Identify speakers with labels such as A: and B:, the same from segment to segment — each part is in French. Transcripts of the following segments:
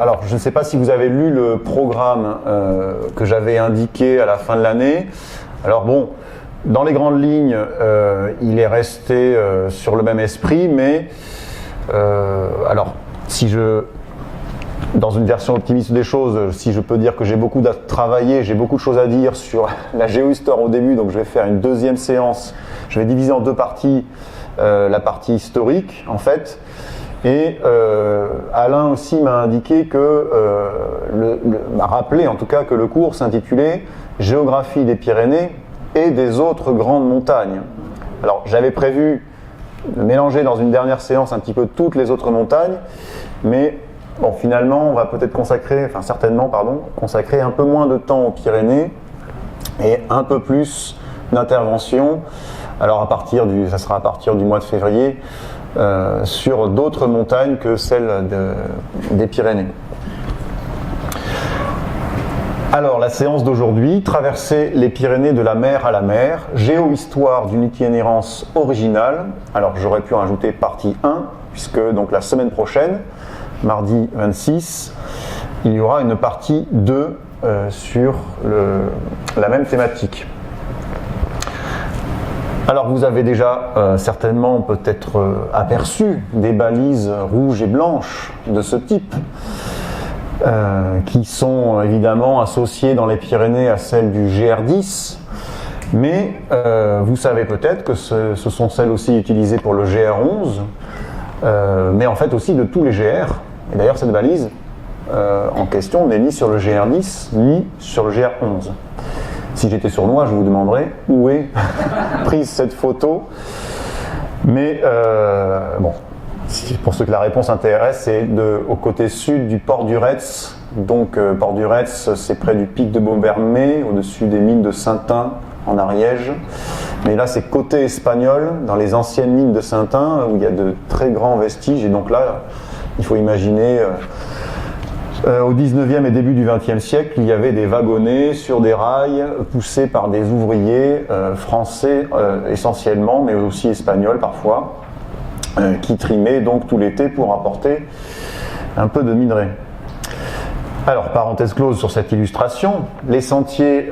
A: alors, je ne sais pas si vous avez lu le programme que j'avais indiqué à la fin de l'année. Alors bon, dans les grandes lignes, il est resté sur le même esprit, mais alors, dans une version optimiste des choses, si je peux dire que j'ai beaucoup à travailler, j'ai beaucoup de choses à dire sur la géohistoire au début, donc je vais faire une deuxième séance. Je vais diviser en deux parties la partie historique, en fait. Et Alain aussi m'a indiqué m'a rappelé en tout cas que le cours s'intitulait « Géographie des Pyrénées et des autres grandes montagnes ». Alors j'avais prévu de mélanger dans une dernière séance un petit peu toutes les autres montagnes, mais bon, finalement on va peut-être consacrer un peu moins de temps aux Pyrénées et un peu plus d'intervention. Alors ça sera à partir du mois de février, sur d'autres montagnes que celles des Pyrénées. Alors la séance d'aujourd'hui, traverser les Pyrénées de la mer à la mer, géohistoire d'une itinérance originale. Alors j'aurais pu en ajouter partie 1, puisque donc la semaine prochaine, mardi 26, il y aura une partie 2 sur la même thématique. Alors vous avez déjà certainement peut-être aperçu des balises rouges et blanches de ce type qui sont évidemment associées dans les Pyrénées à celles du GR10, mais vous savez peut-être que ce sont celles aussi utilisées pour le GR11, mais en fait aussi de tous les GR. Et d'ailleurs cette balise en question n'est ni sur le GR10 ni sur le GR11. Si j'étais sournois, je vous demanderais où est prise cette photo. Mais bon, pour ceux que la réponse intéresse, c'est au côté sud du port du Retz. Donc, port du Retz, c'est près du pic de Beaubermé, au-dessus des mines de Saintin, en Ariège. Mais là, c'est côté espagnol, dans les anciennes mines de Saintin, où il y a de très grands vestiges. Et donc là, il faut imaginer... au 19e et début du 20e siècle, il y avait des wagonnets sur des rails poussés par des ouvriers français essentiellement, mais aussi espagnols parfois, qui trimaient donc tout l'été pour apporter un peu de minerai. Alors, parenthèse close sur cette illustration, les sentiers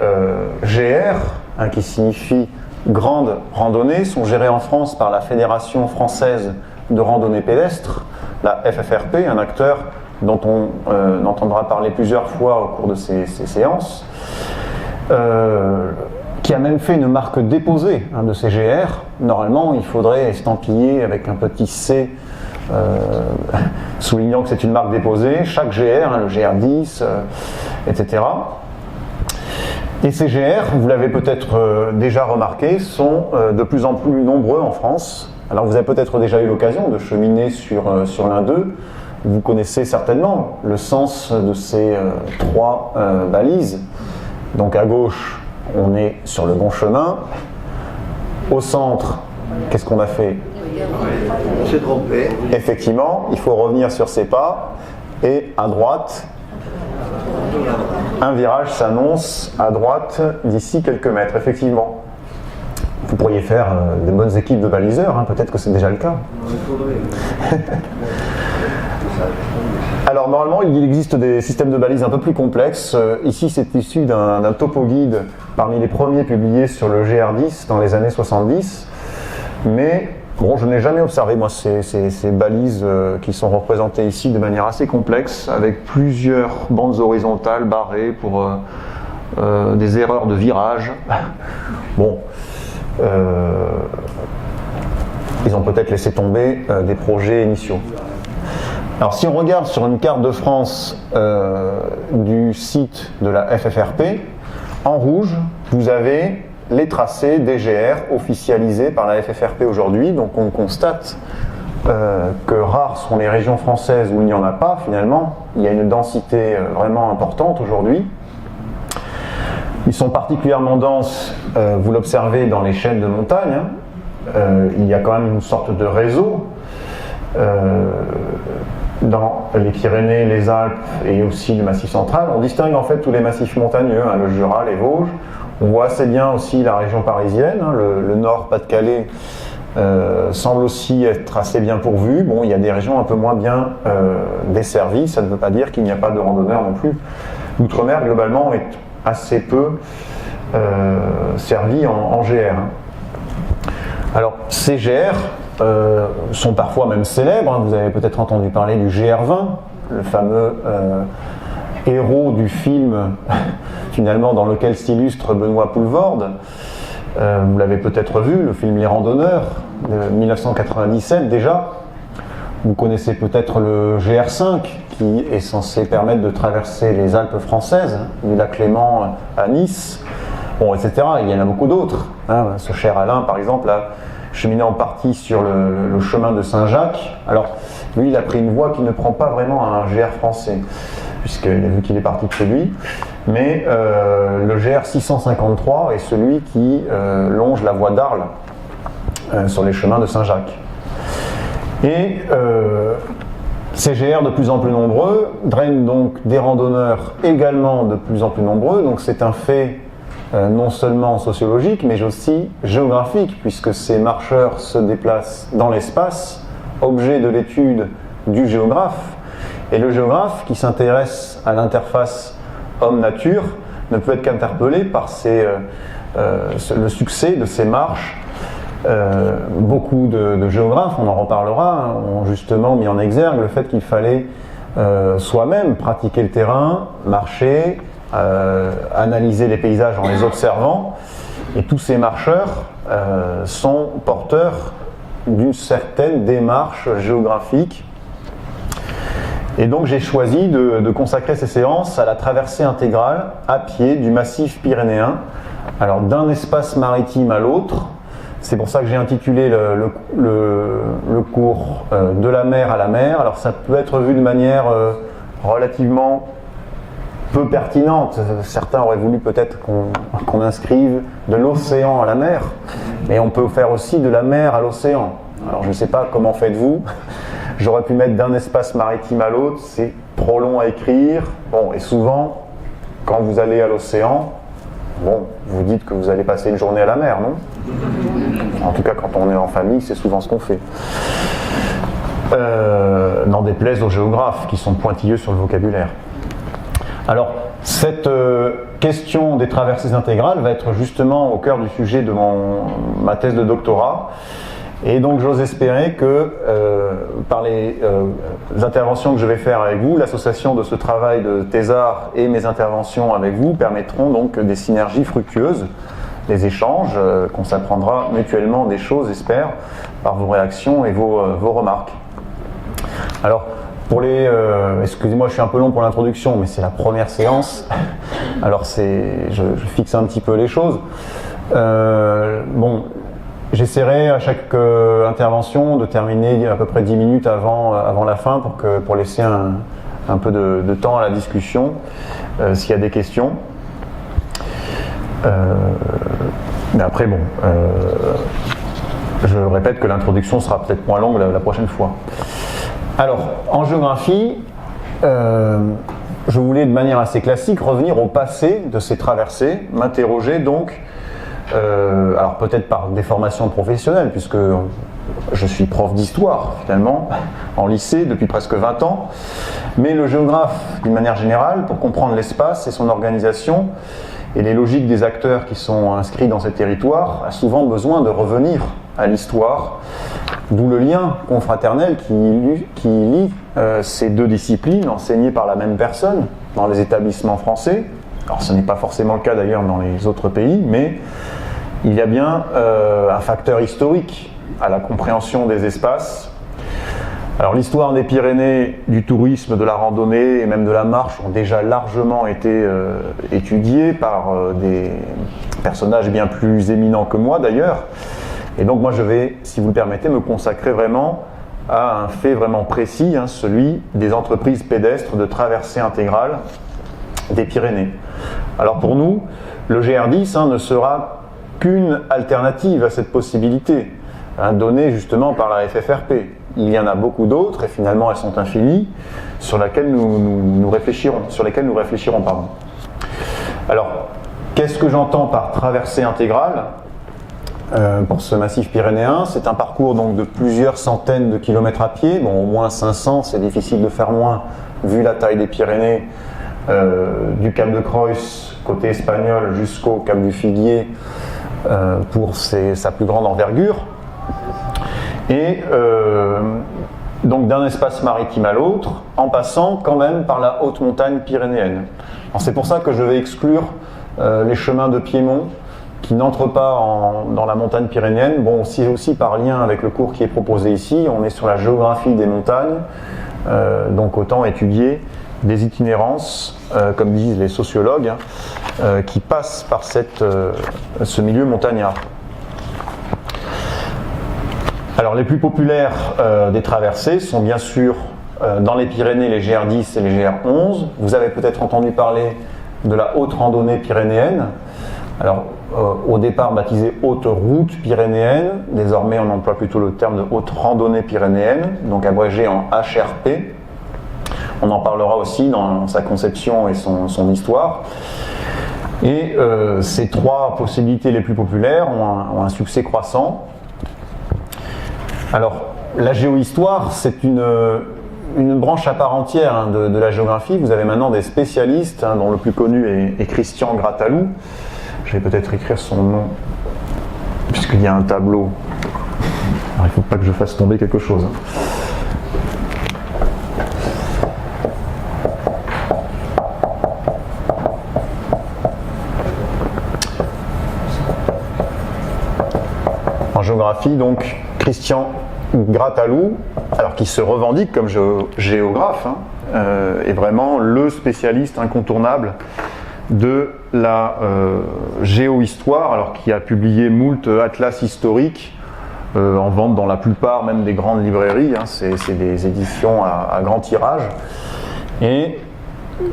A: GR, qui signifie grande randonnée, sont gérés en France par la Fédération française de randonnée pédestre, la FFRP, un acteur dont on entendra parler plusieurs fois au cours de ces séances, qui a même fait une marque déposée de ces GR. Normalement, il faudrait estampiller avec un petit C, soulignant que c'est une marque déposée, chaque GR, le GR10, etc. Et ces GR, vous l'avez peut-être déjà remarqué, sont de plus en plus nombreux en France. Alors vous avez peut-être déjà eu l'occasion de cheminer sur l'un d'eux. Vous connaissez certainement le sens de ces trois balises. Donc à gauche, on est sur le bon chemin. Au centre, qu'est-ce qu'on a fait ?
B: C'est trompé.
A: Effectivement, il faut revenir sur ses pas. Et à droite, un virage s'annonce à droite d'ici quelques mètres. Effectivement. Vous pourriez faire des bonnes équipes de baliseurs, peut-être que c'est déjà le cas. Alors normalement, il existe des systèmes de balises un peu plus complexes. Ici, c'est issu d'un topo-guide parmi les premiers publiés sur le GR10 dans les années 70. Mais bon, je n'ai jamais observé, moi, ces balises qui sont représentées ici de manière assez complexe, avec plusieurs bandes horizontales barrées pour des erreurs de virage. Bon. Ils ont peut-être laissé tomber des projets initiaux. Alors si on regarde sur une carte de France du site de la FFRP, en rouge, vous avez les tracés des GR officialisés par la FFRP aujourd'hui. Donc on constate que rares sont les régions françaises où il n'y en a pas finalement. Il y a une densité vraiment importante aujourd'hui. Ils sont particulièrement denses, vous l'observez dans les chaînes de montagne. Il y a quand même une sorte de réseau dans les Pyrénées, les Alpes et aussi le Massif central. On distingue en fait tous les massifs montagneux, le Jura, les Vosges. On voit assez bien aussi la région parisienne, le Nord, Pas-de-Calais semble aussi être assez bien pourvu. Bon, il y a des régions un peu moins bien desservies, ça ne veut pas dire qu'il n'y a pas de randonneurs non plus. L'outre-mer, globalement, est assez peu servi en GR. Alors, ces GR sont parfois même célèbres. Vous avez peut-être entendu parler du GR20, le fameux héros du film finalement dans lequel s'illustre Benoît Poelvoorde. Vous l'avez peut-être vu, le film Les Randonneurs de 1997 déjà. Vous connaissez peut-être le GR5 qui est censé permettre de traverser les Alpes françaises, du lac Léman à Nice, bon, etc. Il y en a beaucoup d'autres. Ce cher Alain, par exemple, a cheminé en partie sur le chemin de Saint-Jacques. Alors, lui, il a pris une voie qui ne prend pas vraiment un GR français, puisqu'il a vu qu'il est parti de chez lui. Mais le GR 653 est celui qui longe la voie d'Arles sur les chemins de Saint-Jacques. Et ces GR de plus en plus nombreux drainent donc des randonneurs également de plus en plus nombreux. Donc c'est un fait non seulement sociologique, mais aussi géographique, puisque ces marcheurs se déplacent dans l'espace, objet de l'étude du géographe. Et le géographe, qui s'intéresse à l'interface homme-nature, ne peut être qu'interpellé par le succès de ces marches. Beaucoup de géographes, on en reparlera, ont justement mis en exergue le fait qu'il fallait soi-même pratiquer le terrain, marcher, analyser les paysages en les observant. Et tous ces marcheurs sont porteurs d'une certaine démarche géographique. Et donc j'ai choisi de consacrer ces séances à la traversée intégrale à pied du massif pyrénéen, alors d'un espace maritime à l'autre. C'est pour ça que j'ai intitulé le cours de la mer à la mer. Alors ça peut être vu de manière relativement peu pertinente. Certains auraient voulu peut-être qu'on inscrive de l'océan à la mer, mais on peut faire aussi de la mer à l'océan. Alors je ne sais pas comment faites-vous. J'aurais pu mettre d'un espace maritime à l'autre, c'est trop long à écrire. Bon, et souvent, quand vous allez à l'océan, bon, vous dites que vous allez passer une journée à la mer, non ? En tout cas, quand on est en famille, c'est souvent ce qu'on fait. N'en déplaise aux géographes qui sont pointilleux sur le vocabulaire. Alors, cette question des traversées intégrales va être justement au cœur du sujet de ma thèse de doctorat. Et donc j'ose espérer que par les interventions que je vais faire avec vous, l'association de ce travail de thésard et mes interventions avec vous permettront donc des synergies fructueuses, des échanges, qu'on s'apprendra mutuellement des choses, j'espère, par vos réactions et vos remarques. Alors, pour excusez-moi, je suis un peu long pour l'introduction, mais c'est la première séance, alors je fixe un petit peu les choses. Bon, j'essaierai à chaque intervention de terminer à peu près 10 minutes avant la fin pour laisser un peu de temps à la discussion, s'il y a des questions. Mais après, bon, je répète que l'introduction sera peut-être moins longue la prochaine fois. Alors, en géographie, je voulais de manière assez classique revenir au passé de ces traversées, m'interroger donc, alors peut-être par des formations professionnelles, puisque je suis prof d'histoire finalement, en lycée depuis presque 20 ans, mais le géographe d'une manière générale, pour comprendre l'espace et son organisation, et les logiques des acteurs qui sont inscrits dans ces territoires, a souvent besoin de revenir à l'histoire, d'où le lien confraternel qui lie ces deux disciplines enseignées par la même personne dans les établissements français. Alors ce n'est pas forcément le cas d'ailleurs dans les autres pays, mais il y a bien un facteur historique à la compréhension des espaces. Alors l'histoire des Pyrénées, du tourisme, de la randonnée et même de la marche ont déjà largement été étudiées par des personnages bien plus éminents que moi d'ailleurs. Et donc moi je vais, si vous le permettez, me consacrer vraiment à un fait vraiment précis, celui des entreprises pédestres de traversée intégrale des Pyrénées. Alors pour nous, le GR10 ne sera qu'une alternative à cette possibilité, donnée justement par la FFRP. Il y en a beaucoup d'autres, et finalement elles sont infinies, sur lesquelles nous réfléchirons. Alors, qu'est-ce que j'entends par traversée intégrale ? pour ce massif pyrénéen. C'est un parcours donc de plusieurs centaines de kilomètres à pied, bon, au moins 500, c'est difficile de faire moins vu la taille des Pyrénées, du Cap de Creus côté espagnol jusqu'au Cap du Figuier pour sa plus grande envergure. Et donc d'un espace maritime à l'autre, en passant quand même par la haute montagne pyrénéenne. Alors c'est pour ça que je vais exclure les chemins de Piémont qui n'entrent pas dans la montagne pyrénéenne. Bon, c'est aussi par lien avec le cours qui est proposé ici, on est sur la géographie des montagnes, donc autant étudier des itinérances, comme disent les sociologues, qui passent par ce milieu montagnard. Alors les plus populaires des traversées sont bien sûr dans les Pyrénées les GR10 et les GR11. Vous avez peut-être entendu parler de la haute randonnée pyrénéenne. Alors au départ baptisée haute route pyrénéenne, désormais on emploie plutôt le terme de haute randonnée pyrénéenne, donc abrégé en HRP. On en parlera aussi dans sa conception et son histoire. Et ces trois possibilités les plus populaires ont un succès croissant. Alors, la géohistoire, c'est une branche à part entière de la géographie. Vous avez maintenant des spécialistes, dont le plus connu est Christian Grattalou. Je vais peut-être écrire son nom, puisqu'il y a un tableau. Alors, il ne faut pas que je fasse tomber quelque chose. En géographie, donc, Christian Grattalou, alors qui se revendique comme géographe, est vraiment le spécialiste incontournable de la géohistoire, alors qui a publié moult atlas historiques en vente dans la plupart même des grandes librairies, c'est des éditions à grand tirage. Et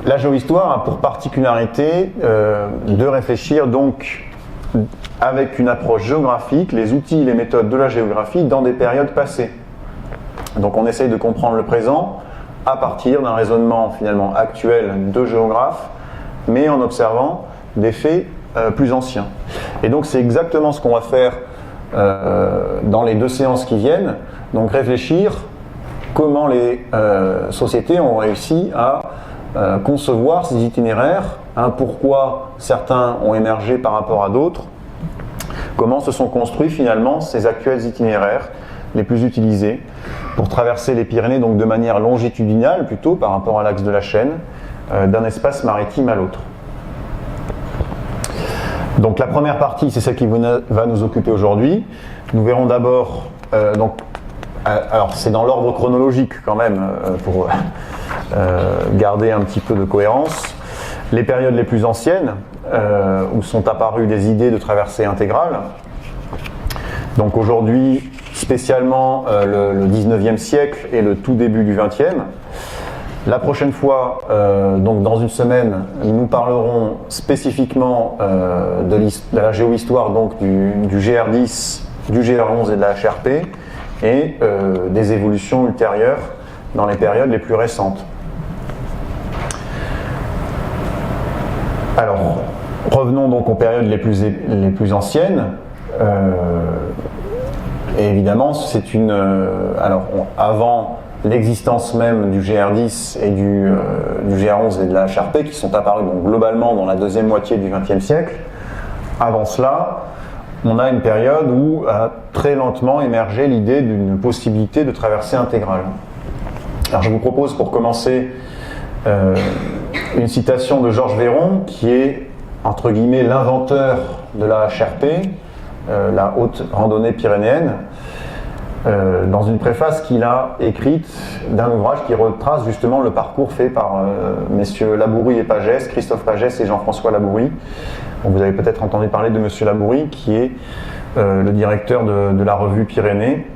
A: la géohistoire a pour particularité de réfléchir donc avec une approche géographique, les outils et les méthodes de la géographie dans des périodes passées. Donc on essaye de comprendre le présent à partir d'un raisonnement finalement actuel de géographe, mais en observant des faits plus anciens. Et donc c'est exactement ce qu'on va faire dans les 2 séances qui viennent, donc réfléchir comment les sociétés ont réussi à concevoir ces itinéraires, pourquoi certains ont émergé par rapport à d'autres, comment se sont construits finalement ces actuels itinéraires les plus utilisés pour traverser les Pyrénées donc de manière longitudinale plutôt par rapport à l'axe de la chaîne, d'un espace maritime à l'autre. Donc la première partie, c'est celle qui va nous occuper aujourd'hui. Nous verrons d'abord, alors c'est dans l'ordre chronologique quand même, pour garder un petit peu de cohérence, les périodes les plus anciennes, où sont apparues des idées de traversée intégrale. Donc aujourd'hui, spécialement le 19e siècle et le tout début du 20e. La prochaine fois, donc dans une semaine, nous parlerons spécifiquement de la géohistoire donc du GR10, du GR11 et de la HRP, et des évolutions ultérieures dans les périodes les plus récentes. Alors, revenons donc aux périodes les plus anciennes. Et évidemment, c'est avant l'existence même du GR10 et du GR11 et de la HRP qui sont apparus donc, globalement dans la deuxième moitié du XXe siècle. Avant cela, on a une période où a très lentement émergé l'idée d'une possibilité de traversée intégrale. Alors je vous propose pour commencer une citation de Georges Véron qui est entre guillemets l'inventeur de la HRP, la haute randonnée pyrénéenne, dans une préface qu'il a écrite d'un ouvrage qui retrace justement le parcours fait par messieurs Labourie et Pagès, Christophe Pagès et Jean-François Labourie. Donc vous avez peut-être entendu parler de monsieur Labourie qui est le directeur de la revue Pyrénées,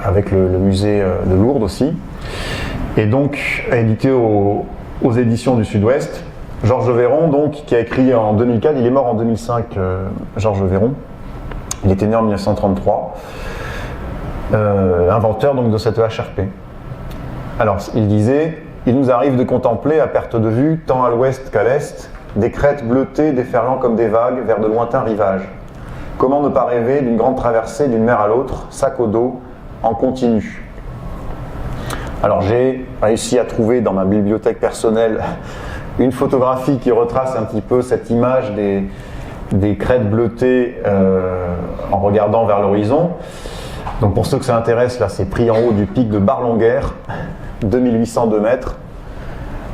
A: avec le musée de Lourdes aussi, et donc édité aux éditions du Sud-Ouest. Georges Véron, donc, qui a écrit en 2004, il est mort en 2005, Georges Véron, il était né en 1933, inventeur donc de cette HRP. Alors, il disait, il nous arrive de contempler à perte de vue, tant à l'ouest qu'à l'est, des crêtes bleutées déferlant comme des vagues vers de lointains rivages. Comment ne pas rêver d'une grande traversée d'une mer à l'autre, sac au dos, en continu? Alors j'ai réussi à trouver dans ma bibliothèque personnelle une photographie qui retrace un petit peu cette image des crêtes bleutées en regardant vers l'horizon. Donc pour ceux que ça intéresse, là c'est pris en haut du pic de Bar-Longuère, 2802 mètres.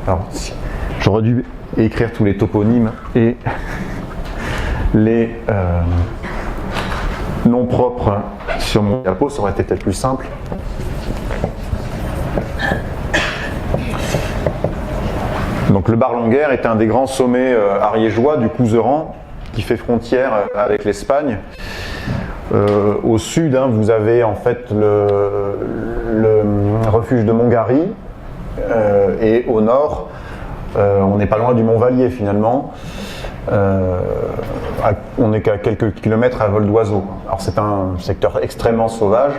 A: Alors j'aurais dû écrire tous les toponymes et les noms propres sur mon diapo, ça aurait été peut-être plus simple. Donc le Bar-Longuère est un des grands sommets ariégeois du Couserans qui fait frontière avec l'Espagne. Au sud, vous avez en fait le refuge de Montgary et au nord, on n'est pas loin du Mont-Vallier finalement. On n'est qu'à quelques kilomètres à vol d'oiseau. Alors c'est un secteur extrêmement sauvage,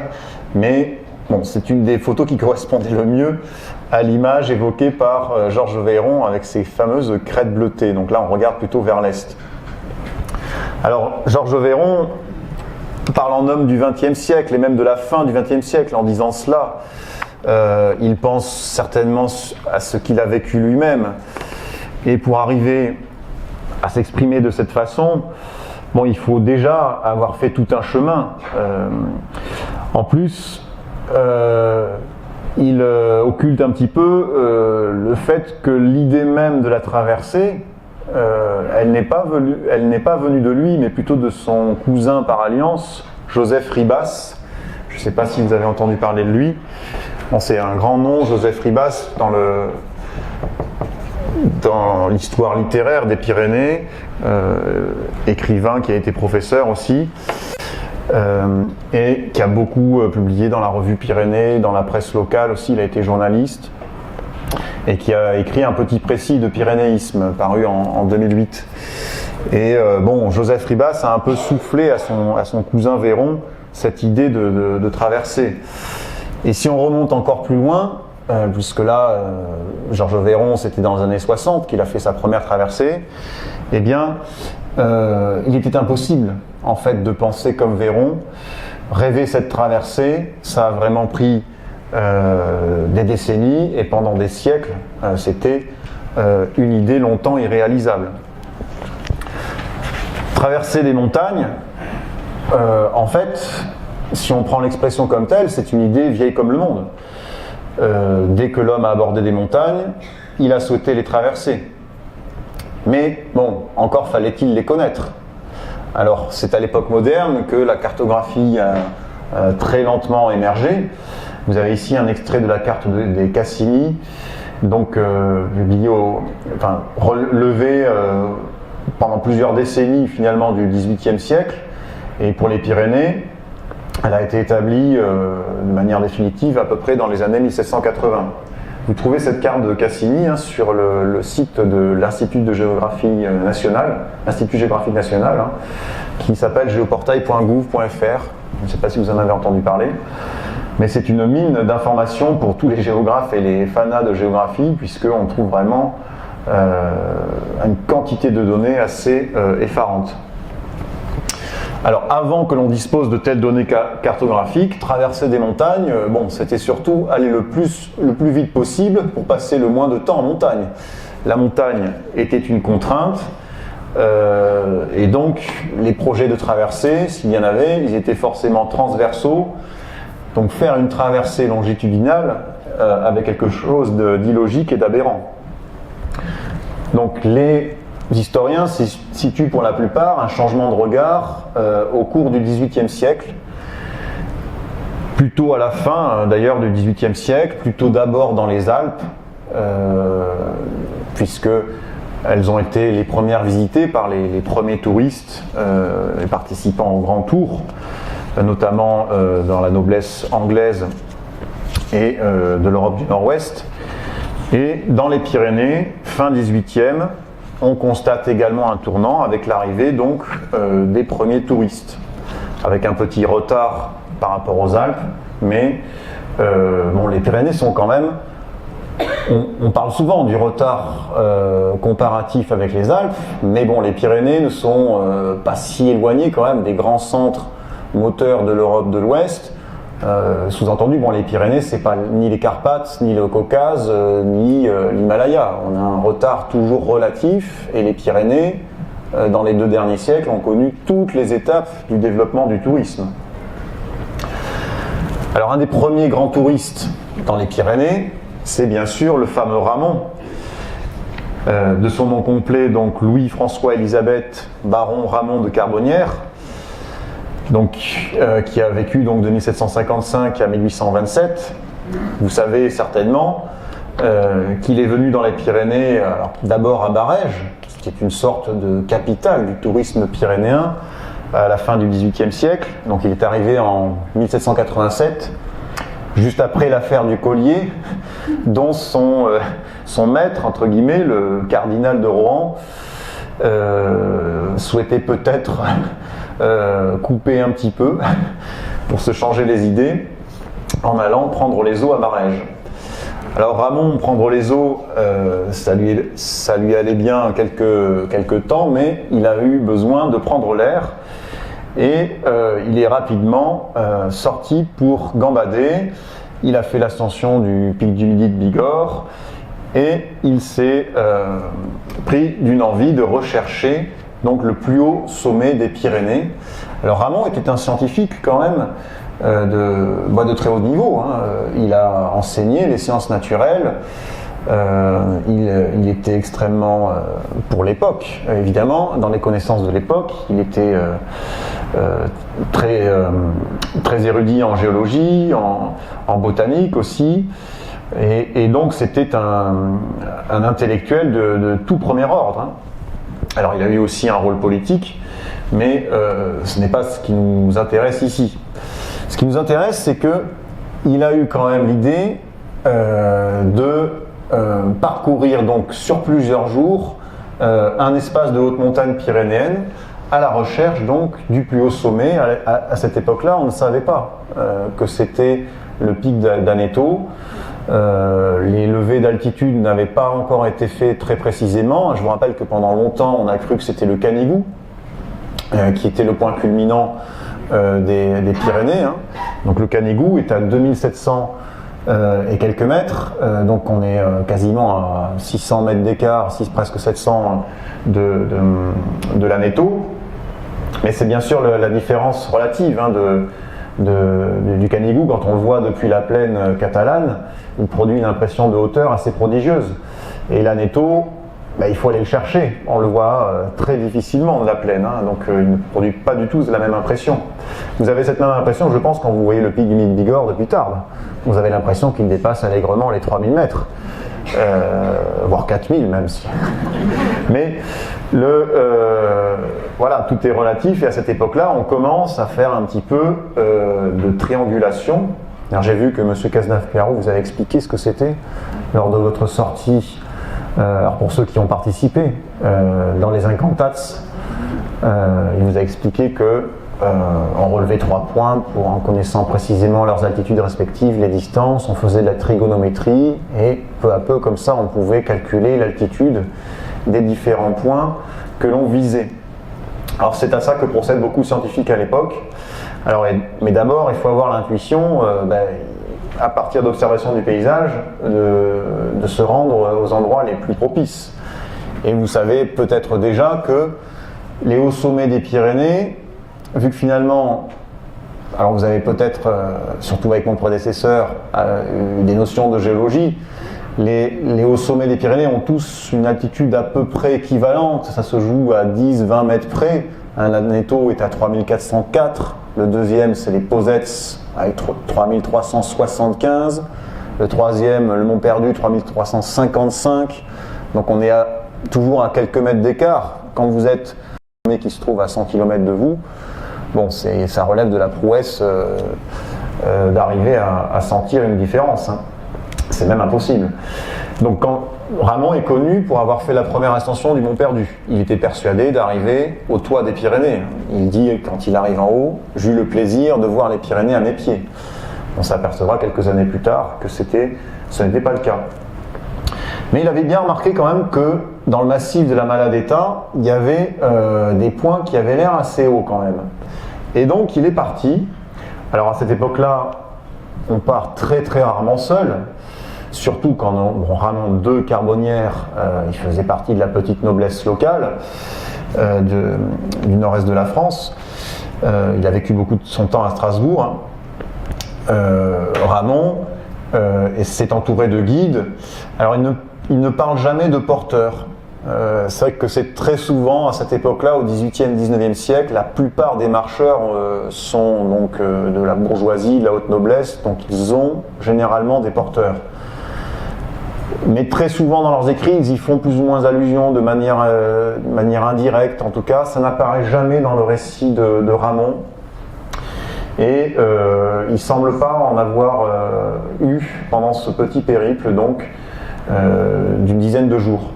A: mais bon, c'est une des photos qui correspondait le mieux à l'image évoquée par Georges Véron avec ses fameuses crêtes bleutées. Donc là, on regarde plutôt vers l'est. Alors, Georges Véron parle en homme du XXe siècle et même de la fin du XXe siècle en disant cela. Il pense certainement à ce qu'il a vécu lui-même. Et pour arriver à s'exprimer de cette façon, bon, il faut déjà avoir fait tout un chemin. En plus, il occulte un petit peu le fait que l'idée même de la traversée, elle n'est pas venue de lui, mais plutôt de son cousin par alliance, Joseph Ribas. Je ne sais pas si vous avez entendu parler de lui. Bon, c'est un grand nom, Joseph Ribas, dans l'histoire littéraire des Pyrénées, écrivain qui a été professeur aussi. Et qui a beaucoup publié dans la revue Pyrénées, dans la presse locale aussi, il a été journaliste, et qui a écrit un petit précis de pyrénéisme paru en 2008. Et bon, Joseph Ribas a un peu soufflé à son cousin Véron cette idée de traversée. Et si on remonte encore plus loin, puisque là, Georges Véron, c'était dans les années 60 qu'il a fait sa première traversée, eh bien, il était impossible en fait de penser comme Véron. Rêver cette traversée, ça a vraiment pris des décennies et pendant des siècles, c'était une idée longtemps irréalisable. Traverser des montagnes, en fait, si on prend l'expression comme telle, c'est une idée vieille comme le monde. Dès que l'homme a abordé des montagnes, il a souhaité les traverser. Mais bon, encore fallait-il les connaître. Alors, c'est à l'époque moderne que la cartographie a très lentement émergé. Vous avez ici un extrait de la carte des Cassini, donc relevée pendant plusieurs décennies finalement du XVIIIe siècle. Et pour les Pyrénées, elle a été établie de manière définitive à peu près dans les années 1780. Vous trouvez cette carte de Cassini sur le site de l'Institut de géographie nationale, l'Institut géographique national, qui s'appelle géoportail.gouv.fr. Je ne sais pas si vous en avez entendu parler, mais c'est une mine d'informations pour tous les géographes et les fanas de géographie, puisqu'on trouve vraiment une quantité de données assez effarante. Alors, avant que l'on dispose de telles données cartographiques, traverser des montagnes, bon, c'était surtout aller le plus vite possible pour passer le moins de temps en montagne. La montagne était une contrainte, et donc les projets de traversée, s'il y en avait, ils étaient forcément transversaux. Donc faire une traversée longitudinale avait quelque chose d'illogique et d'aberrant. Donc les historiens situent pour la plupart un changement de regard au cours du XVIIIe siècle, plutôt à la fin d'ailleurs du XVIIIe siècle, plutôt d'abord dans les Alpes, puisque elles ont été les premières visitées par les premiers touristes, les participants au Grand Tour, notamment dans la noblesse anglaise et de l'Europe du Nord-Ouest. Et dans les Pyrénées, fin 18e, on constate également un tournant avec l'arrivée donc des premiers touristes, avec un petit retard par rapport aux Alpes, mais bon, les Pyrénées sont quand même On parle souvent du retard comparatif avec les Alpes, mais bon, les Pyrénées ne sont pas si éloignées quand même des grands centres moteurs de l'Europe de l'Ouest. Sous-entendu, bon, les Pyrénées, c'est pas ni les Carpates, ni le Caucase, ni l'Himalaya. On a un retard toujours relatif, et les Pyrénées, dans les 2 derniers siècles, ont connu toutes les étapes du développement du tourisme. Alors, un des premiers grands touristes dans les Pyrénées, c'est bien sûr le fameux Ramon. De son nom complet, donc Louis-François-Élisabeth baron Ramon de Carbonnières, donc, qui a vécu donc, de 1755 à 1827. Vous savez certainement qu'il est venu dans les Pyrénées, d'abord à Barèges, qui est une sorte de capitale du tourisme pyrénéen, à la fin du XVIIIe siècle. Donc il est arrivé en 1787, juste après l'affaire du collier, dont son maître, entre guillemets, le cardinal de Rohan, souhaitait peut-être couper un petit peu pour se changer les idées en allant prendre les eaux à Barèges. Alors Ramon, prendre les eaux, ça lui allait bien quelques temps, mais il a eu besoin de prendre l'air et il est rapidement sorti pour gambader. Il a fait l'ascension du pic du Midi de Bigorre et il s'est pris d'une envie de rechercher donc le plus haut sommet des Pyrénées. Alors Ramon était un scientifique quand même de très haut niveau. Il a enseigné les sciences naturelles. Il était extrêmement, pour l'époque, évidemment, dans les connaissances de l'époque, il était très érudit en géologie, en botanique aussi, et donc c'était un intellectuel de tout premier ordre. Alors il a eu aussi un rôle politique, mais ce n'est pas ce qui nous intéresse ici. Ce qui nous intéresse, c'est qu'il a eu quand même l'idée de parcourir donc sur plusieurs jours un espace de haute montagne pyrénéenne à la recherche donc du plus haut sommet. À cette époque-là, on ne savait pas que c'était le pic d'Aneto. Les levées d'altitude n'avaient pas encore été faites très précisément. Je vous rappelle que pendant longtemps, on a cru que c'était le Canigou qui était le point culminant des Pyrénées. Donc le Canigou est à 2700 et quelques mètres, donc on est quasiment à 600 mètres d'écart, presque 700 de l'Aneto. Mais c'est bien sûr la différence relative du Canigou. Quand on le voit depuis la plaine catalane, il produit une impression de hauteur assez prodigieuse. Et l'Aneto, il faut aller le chercher. On le voit très difficilement de la plaine, donc il ne produit pas du tout la même impression. Vous avez cette même impression, je pense, quand vous voyez le pic du Midi de Bigorre depuis Tarbes. Vous avez l'impression qu'il dépasse allègrement les 3000 mètres, voire 4000 même. Mais voilà, tout est relatif, et à cette époque-là, on commence à faire un petit peu de triangulation. J'ai vu que M. Cazenave-Pierrot vous avait expliqué ce que c'était lors de votre sortie. Alors pour ceux qui ont participé dans les incantats, il vous a expliqué que on relevait 3 points en connaissant précisément leurs altitudes respectives, les distances, on faisait de la trigonométrie et peu à peu comme ça on pouvait calculer l'altitude des différents points que l'on visait. Alors c'est à ça que procèdent beaucoup de scientifiques à l'époque. Mais d'abord il faut avoir l'intuition, à partir d'observation du paysage, de se rendre aux endroits les plus propices. Et vous savez peut-être déjà que les hauts sommets des Pyrénées, vu que finalement, alors vous avez peut-être, surtout avec mon prédécesseur, eu des notions de géologie, les hauts sommets des Pyrénées ont tous une altitude à peu près équivalente, ça se joue à 10-20 mètres près. L'Aneto est à 3404, le deuxième c'est les Posettes avec 3375, le troisième, le Mont Perdu, 3355, donc on est toujours à quelques mètres d'écart. Quand vous êtes un sommet qui se trouve à 100 km de vous, bon, ça relève de la prouesse d'arriver à sentir une différence. C'est même impossible. Donc quand Ramon est connu pour avoir fait la première ascension du Mont Perdu, il était persuadé d'arriver au toit des Pyrénées. Il dit, quand il arrive en haut, j'ai eu le plaisir de voir les Pyrénées à mes pieds. On s'apercevra quelques années plus tard que ce n'était pas le cas. Mais il avait bien remarqué quand même que dans le massif de la Maladeta, il y avait des points qui avaient l'air assez hauts quand même. Et donc il est parti. Alors à cette époque-là, on part très très rarement seul, surtout quand Ramon II Carbonnière, il faisait partie de la petite noblesse locale du nord-est de la France. Il a vécu beaucoup de son temps à Strasbourg. Ramon s'est entouré de guides. Alors il ne parle jamais de porteurs. C'est vrai que c'est très souvent, à cette époque-là, au XVIIIe, XIXe siècle, la plupart des marcheurs sont donc de la bourgeoisie, de la haute noblesse, donc ils ont généralement des porteurs. Mais très souvent dans leurs écrits, ils y font plus ou moins allusion de manière indirecte, en tout cas, ça n'apparaît jamais dans le récit de Ramon. Et il ne semble pas en avoir eu pendant ce petit périple, donc, d'une dizaine de jours.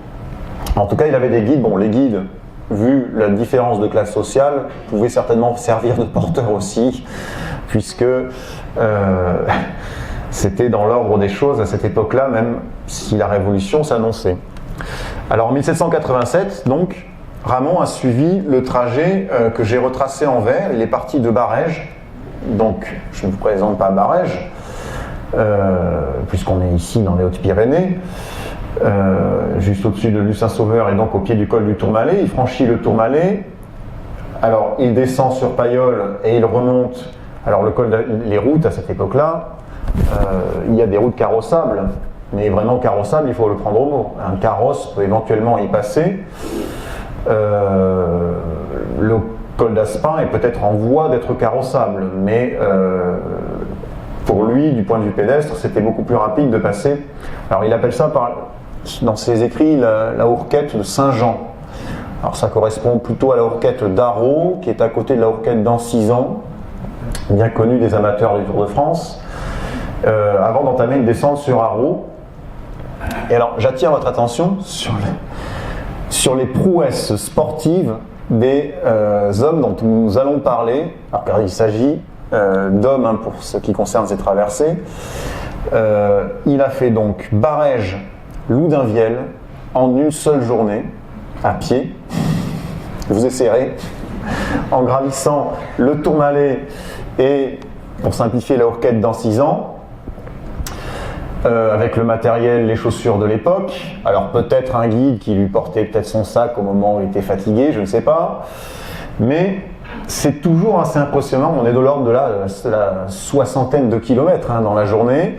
A: En tout cas, il avait des guides. Bon, les guides, vu la différence de classe sociale, pouvaient certainement servir de porteurs aussi, puisque c'était dans l'ordre des choses à cette époque-là, même si la Révolution s'annonçait. Alors en 1787, donc, Ramon a suivi le trajet que j'ai retracé en vert. Il est parti de Barèges, donc je ne vous présente pas Barèges, puisqu'on est ici dans les Hautes-Pyrénées. Juste au-dessus de Lucin-Sauveur et donc au pied du col du Tourmalet. Il franchit le Tourmalet, alors il descend sur Pailleul et il remonte. Alors les routes à cette époque-là, il y a des routes carrossables, mais vraiment carrossable, il faut le prendre au mot. Un carrosse peut éventuellement y passer. Le col d'Aspin est peut-être en voie d'être carrossable, mais pour lui, du point de vue pédestre, c'était beaucoup plus rapide de passer. Alors il appelle ça dans ses écrits la hourquette de Saint-Jean. Alors ça correspond plutôt à la hourquette d'Arrault, qui est à côté de la hourquette d'Ancizan, bien connue des amateurs du Tour de France, avant d'entamer une descente sur Arrault. Et alors j'attire votre attention sur les prouesses sportives des hommes dont nous allons parler. Alors car il s'agit d'hommes pour ce qui concerne ces traversées. Il a fait donc Barèges, Loudunvielle en une seule journée, à pied. Vous essayerez, en gravissant le Tourmalet et, pour simplifier, la hourquette d'Ancizan, avec le matériel, les chaussures de l'époque. Alors peut-être un guide qui lui portait peut-être son sac au moment où il était fatigué, je ne sais pas. Mais c'est toujours assez impressionnant. On est de l'ordre de la soixantaine de kilomètres dans la journée.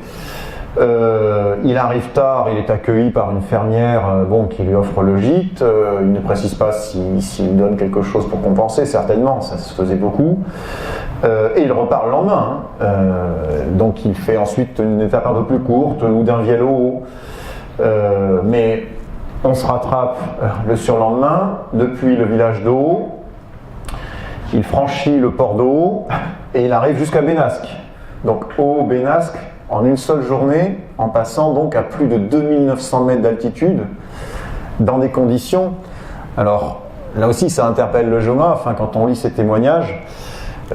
A: Il arrive tard, il est accueilli par une fermière qui lui offre le gîte. Il ne précise pas s'il donne quelque chose pour compenser, certainement, ça se faisait beaucoup. Et il repart le lendemain. Donc il fait ensuite une étape un peu plus courte, Loudunvielle au haut. Mais on se rattrape le surlendemain, depuis le village d'Au. Il franchit le port d'Au et il arrive jusqu'à Bénasque. Donc Au-Bénasque, en une seule journée, en passant donc à plus de 2900 mètres d'altitude, dans des conditions. Alors là aussi, ça interpelle le géographe quand on lit ces témoignages.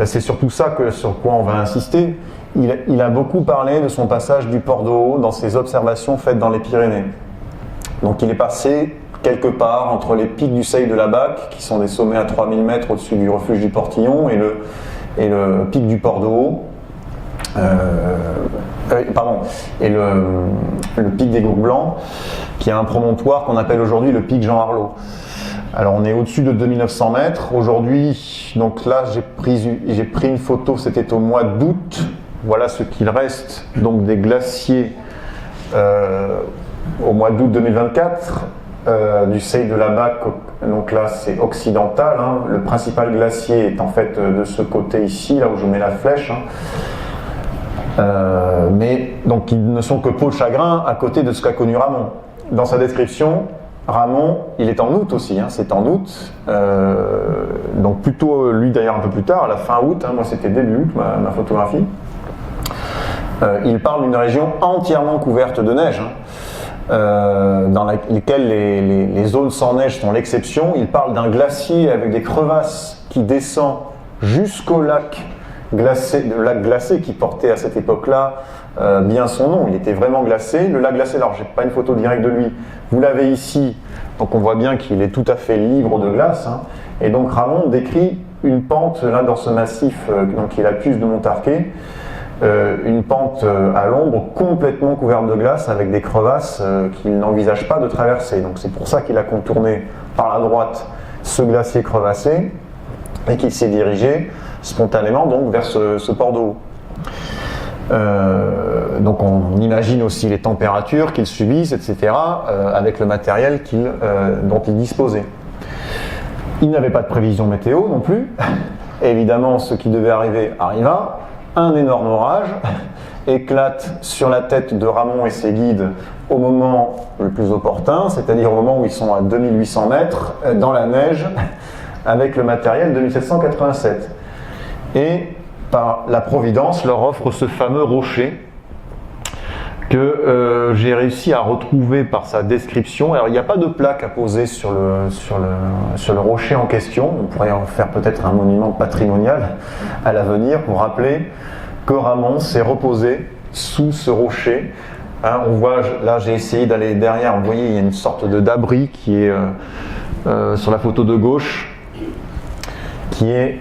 A: C'est surtout ça sur quoi on va insister. Il a beaucoup parlé de son passage du port d'Au dans ses observations faites dans les Pyrénées. Donc il est passé quelque part entre les pics du Seuil de la Bac, qui sont des sommets à 3000 mètres au-dessus du refuge du Portillon, et le pic du port d'Au. Et le pic des Gourgs Blancs, qui a un promontoire qu'on appelle aujourd'hui le pic Jean Harlot. Alors on est au-dessus de 2900 mètres. Aujourd'hui, donc là j'ai pris une photo, c'était au mois d'août. Voilà ce qu'il reste donc des glaciers au mois d'août 2024, du Seuil de la Bac. Donc là c'est occidental. Le principal glacier est en fait de ce côté ici, là où je mets la flèche. Mais donc ils ne sont que peau de chagrin à côté de ce qu'a connu Ramon. Dans sa description, Ramon, il est en août aussi, c'est en août, donc plutôt lui d'ailleurs un peu plus tard, à la fin août, moi c'était début août ma photographie. Il parle d'une région entièrement couverte de neige, dans laquelle les zones sans neige sont l'exception. Il parle d'un glacier avec des crevasses qui descend jusqu'au lac glacé, qui portait à cette époque-là bien son nom. Il était vraiment glacé. Le lac glacé, alors j'ai pas une photo directe de lui, vous l'avez ici, donc on voit bien qu'il est tout à fait libre de glace. Hein. Et donc Ramond décrit une pente là dans ce massif, donc qui est la Puce de Montarquet, une pente à l'ombre complètement couverte de glace avec des crevasses qu'il n'envisage pas de traverser. Donc c'est pour ça qu'il a contourné par la droite ce glacier crevassé et qu'il s'est dirigé spontanément donc vers ce port d'eau. Donc on imagine aussi les températures qu'ils subissent, etc., avec le matériel dont ils disposaient. Il n'avait pas de prévision météo non plus. Évidemment, ce qui devait arriver arriva. Un énorme orage éclate sur la tête de Ramond et ses guides au moment le plus opportun, c'est-à-dire au moment où ils sont à 2800 mètres dans la neige avec le matériel de 1787. Et par la Providence leur offre ce fameux rocher que j'ai réussi à retrouver par sa description. Alors il n'y a pas de plaque à poser sur le rocher en question, on pourrait en faire peut-être un monument patrimonial à l'avenir pour rappeler que Ramond s'est reposé sous ce rocher. Hein, on voit, là j'ai essayé d'aller derrière, vous voyez il y a une sorte d'abri qui est sur la photo de gauche, qui est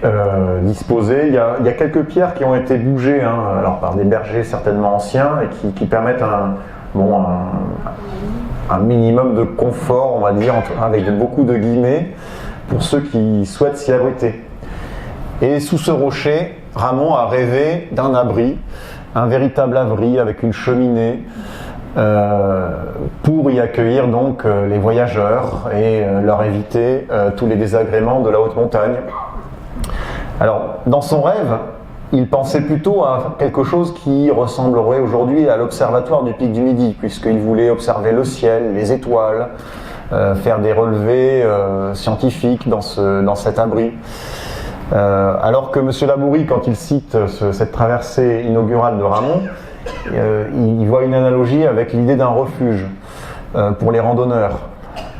A: disposé. Il y a quelques pierres qui ont été bougées, hein, alors par des bergers certainement anciens, et qui permettent un minimum de confort, on va dire, avec beaucoup de guillemets, pour ceux qui souhaitent s'y abriter. Et sous ce rocher, Ramond a rêvé d'un abri, un véritable abri avec une cheminée, pour y accueillir donc les voyageurs et leur éviter tous les désagréments de la haute montagne. Alors, dans son rêve, il pensait plutôt à quelque chose qui ressemblerait aujourd'hui à l'observatoire du Pic du Midi, puisqu'il voulait observer le ciel, les étoiles, faire des relevés scientifiques dans cet abri. Alors que M. Labourie, quand il cite cette traversée inaugurale de Ramond, il voit une analogie avec l'idée d'un refuge pour les randonneurs.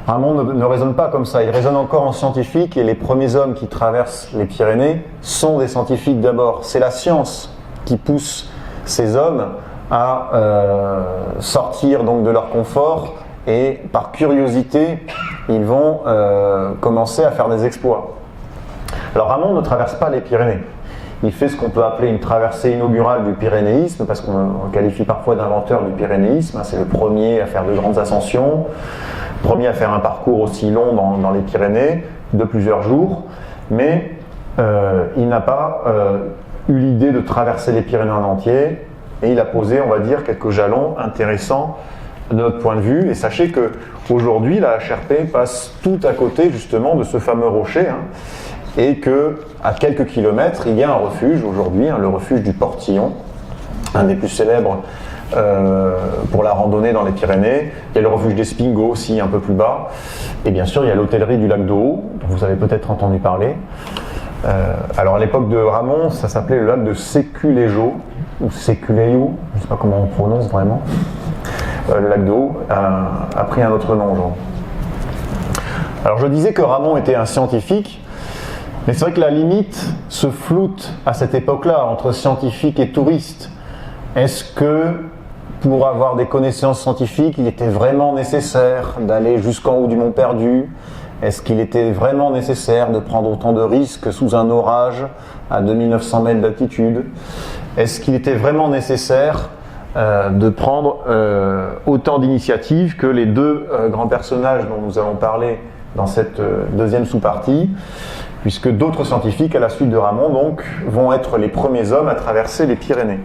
A: Ramond ne raisonne pas comme ça, il raisonne encore en scientifique, et les premiers hommes qui traversent les Pyrénées sont des scientifiques d'abord. C'est la science qui pousse ces hommes à sortir donc de leur confort, et par curiosité, ils vont commencer à faire des exploits. Alors Ramond ne traverse pas les Pyrénées. Il fait ce qu'on peut appeler une traversée inaugurale du pyrénéisme, parce qu'on le qualifie parfois d'inventeur du pyrénéisme. C'est le premier à faire de grandes ascensions, premier à faire un parcours aussi long dans les Pyrénées, de plusieurs jours, mais il n'a pas eu l'idée de traverser les Pyrénées en entier, et il a posé, on va dire, quelques jalons intéressants de notre point de vue. Et sachez qu'aujourd'hui, la HRP passe tout à côté justement de ce fameux rocher, hein, et qu'à quelques kilomètres, il y a un refuge aujourd'hui, hein, le refuge du Portillon, un des plus célèbres pour la randonnée dans les Pyrénées. Il y a le refuge d'Espingo aussi, un peu plus bas. Et bien sûr, il y a l'hôtellerie du lac d'Eau, dont vous avez peut-être entendu parler. Alors à l'époque de Ramond, ça s'appelait le lac de Séculéjo, ou Séculéo, je ne sais pas comment on prononce vraiment. Le lac d'Eau a pris un autre nom aujourd'hui. Alors je disais que Ramond était un scientifique, mais c'est vrai que la limite se floute à cette époque-là entre scientifique et touriste. Est-ce que pour avoir des connaissances scientifiques, il était vraiment nécessaire d'aller jusqu'en haut du Mont Perdu? Est-ce qu'il était vraiment nécessaire de prendre autant de risques sous un orage à 2900 mètres d'altitude? Est-ce qu'il était vraiment nécessaire de prendre autant d'initiatives que les deux grands personnages dont nous allons parler dans cette deuxième sous-partie, puisque d'autres scientifiques, à la suite de Ramond, donc, vont être les premiers hommes à traverser les Pyrénées.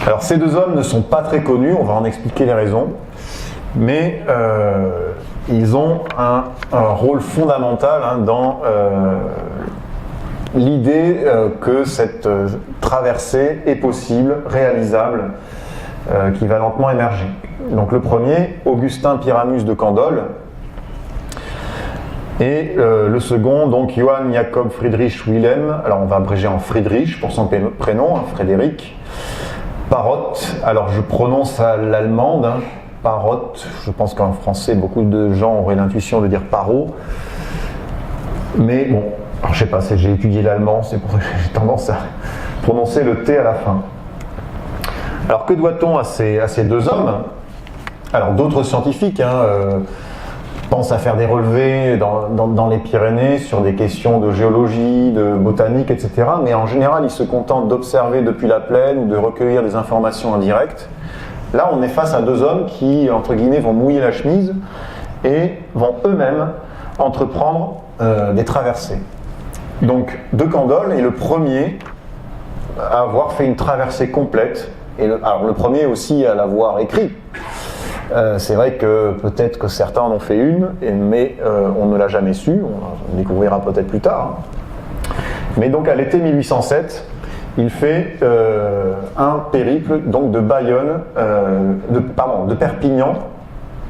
A: Alors ces deux hommes ne sont pas très connus, on va en expliquer les raisons, mais ils ont un rôle fondamental, hein, dans l'idée que cette traversée est possible, réalisable, qui va lentement émerger. Donc le premier, Augustin Pyramus de Candolle, et le second, donc Johann Jakob Friedrich Wilhelm, alors on va abréger en Friedrich pour son prénom, hein, Frédéric, Parrot, alors je prononce à l'allemande, hein, Parrot, je pense qu'en français beaucoup de gens auraient l'intuition de dire Parrot, mais bon, alors, je sais pas, j'ai étudié l'allemand, c'est pour ça que j'ai tendance prononcer le T à la fin. Alors que doit-on à ces deux hommes? Alors d'autres scientifiques pensent à faire des relevés dans les Pyrénées sur des questions de géologie, de botanique, etc. Mais en général, ils se contentent d'observer depuis la plaine ou de recueillir des informations indirectes. Là, on est face à deux hommes qui, entre guillemets, vont mouiller la chemise et vont eux-mêmes entreprendre des traversées. Donc, De Candolle est le premier à avoir fait une traversée complète, et le premier aussi à l'avoir écrit. C'est vrai que peut-être que certains en ont fait une, mais on ne l'a jamais su, on le découvrira peut-être plus tard. Mais donc à l'été 1807, il fait un périple donc de Bayonne, de Perpignan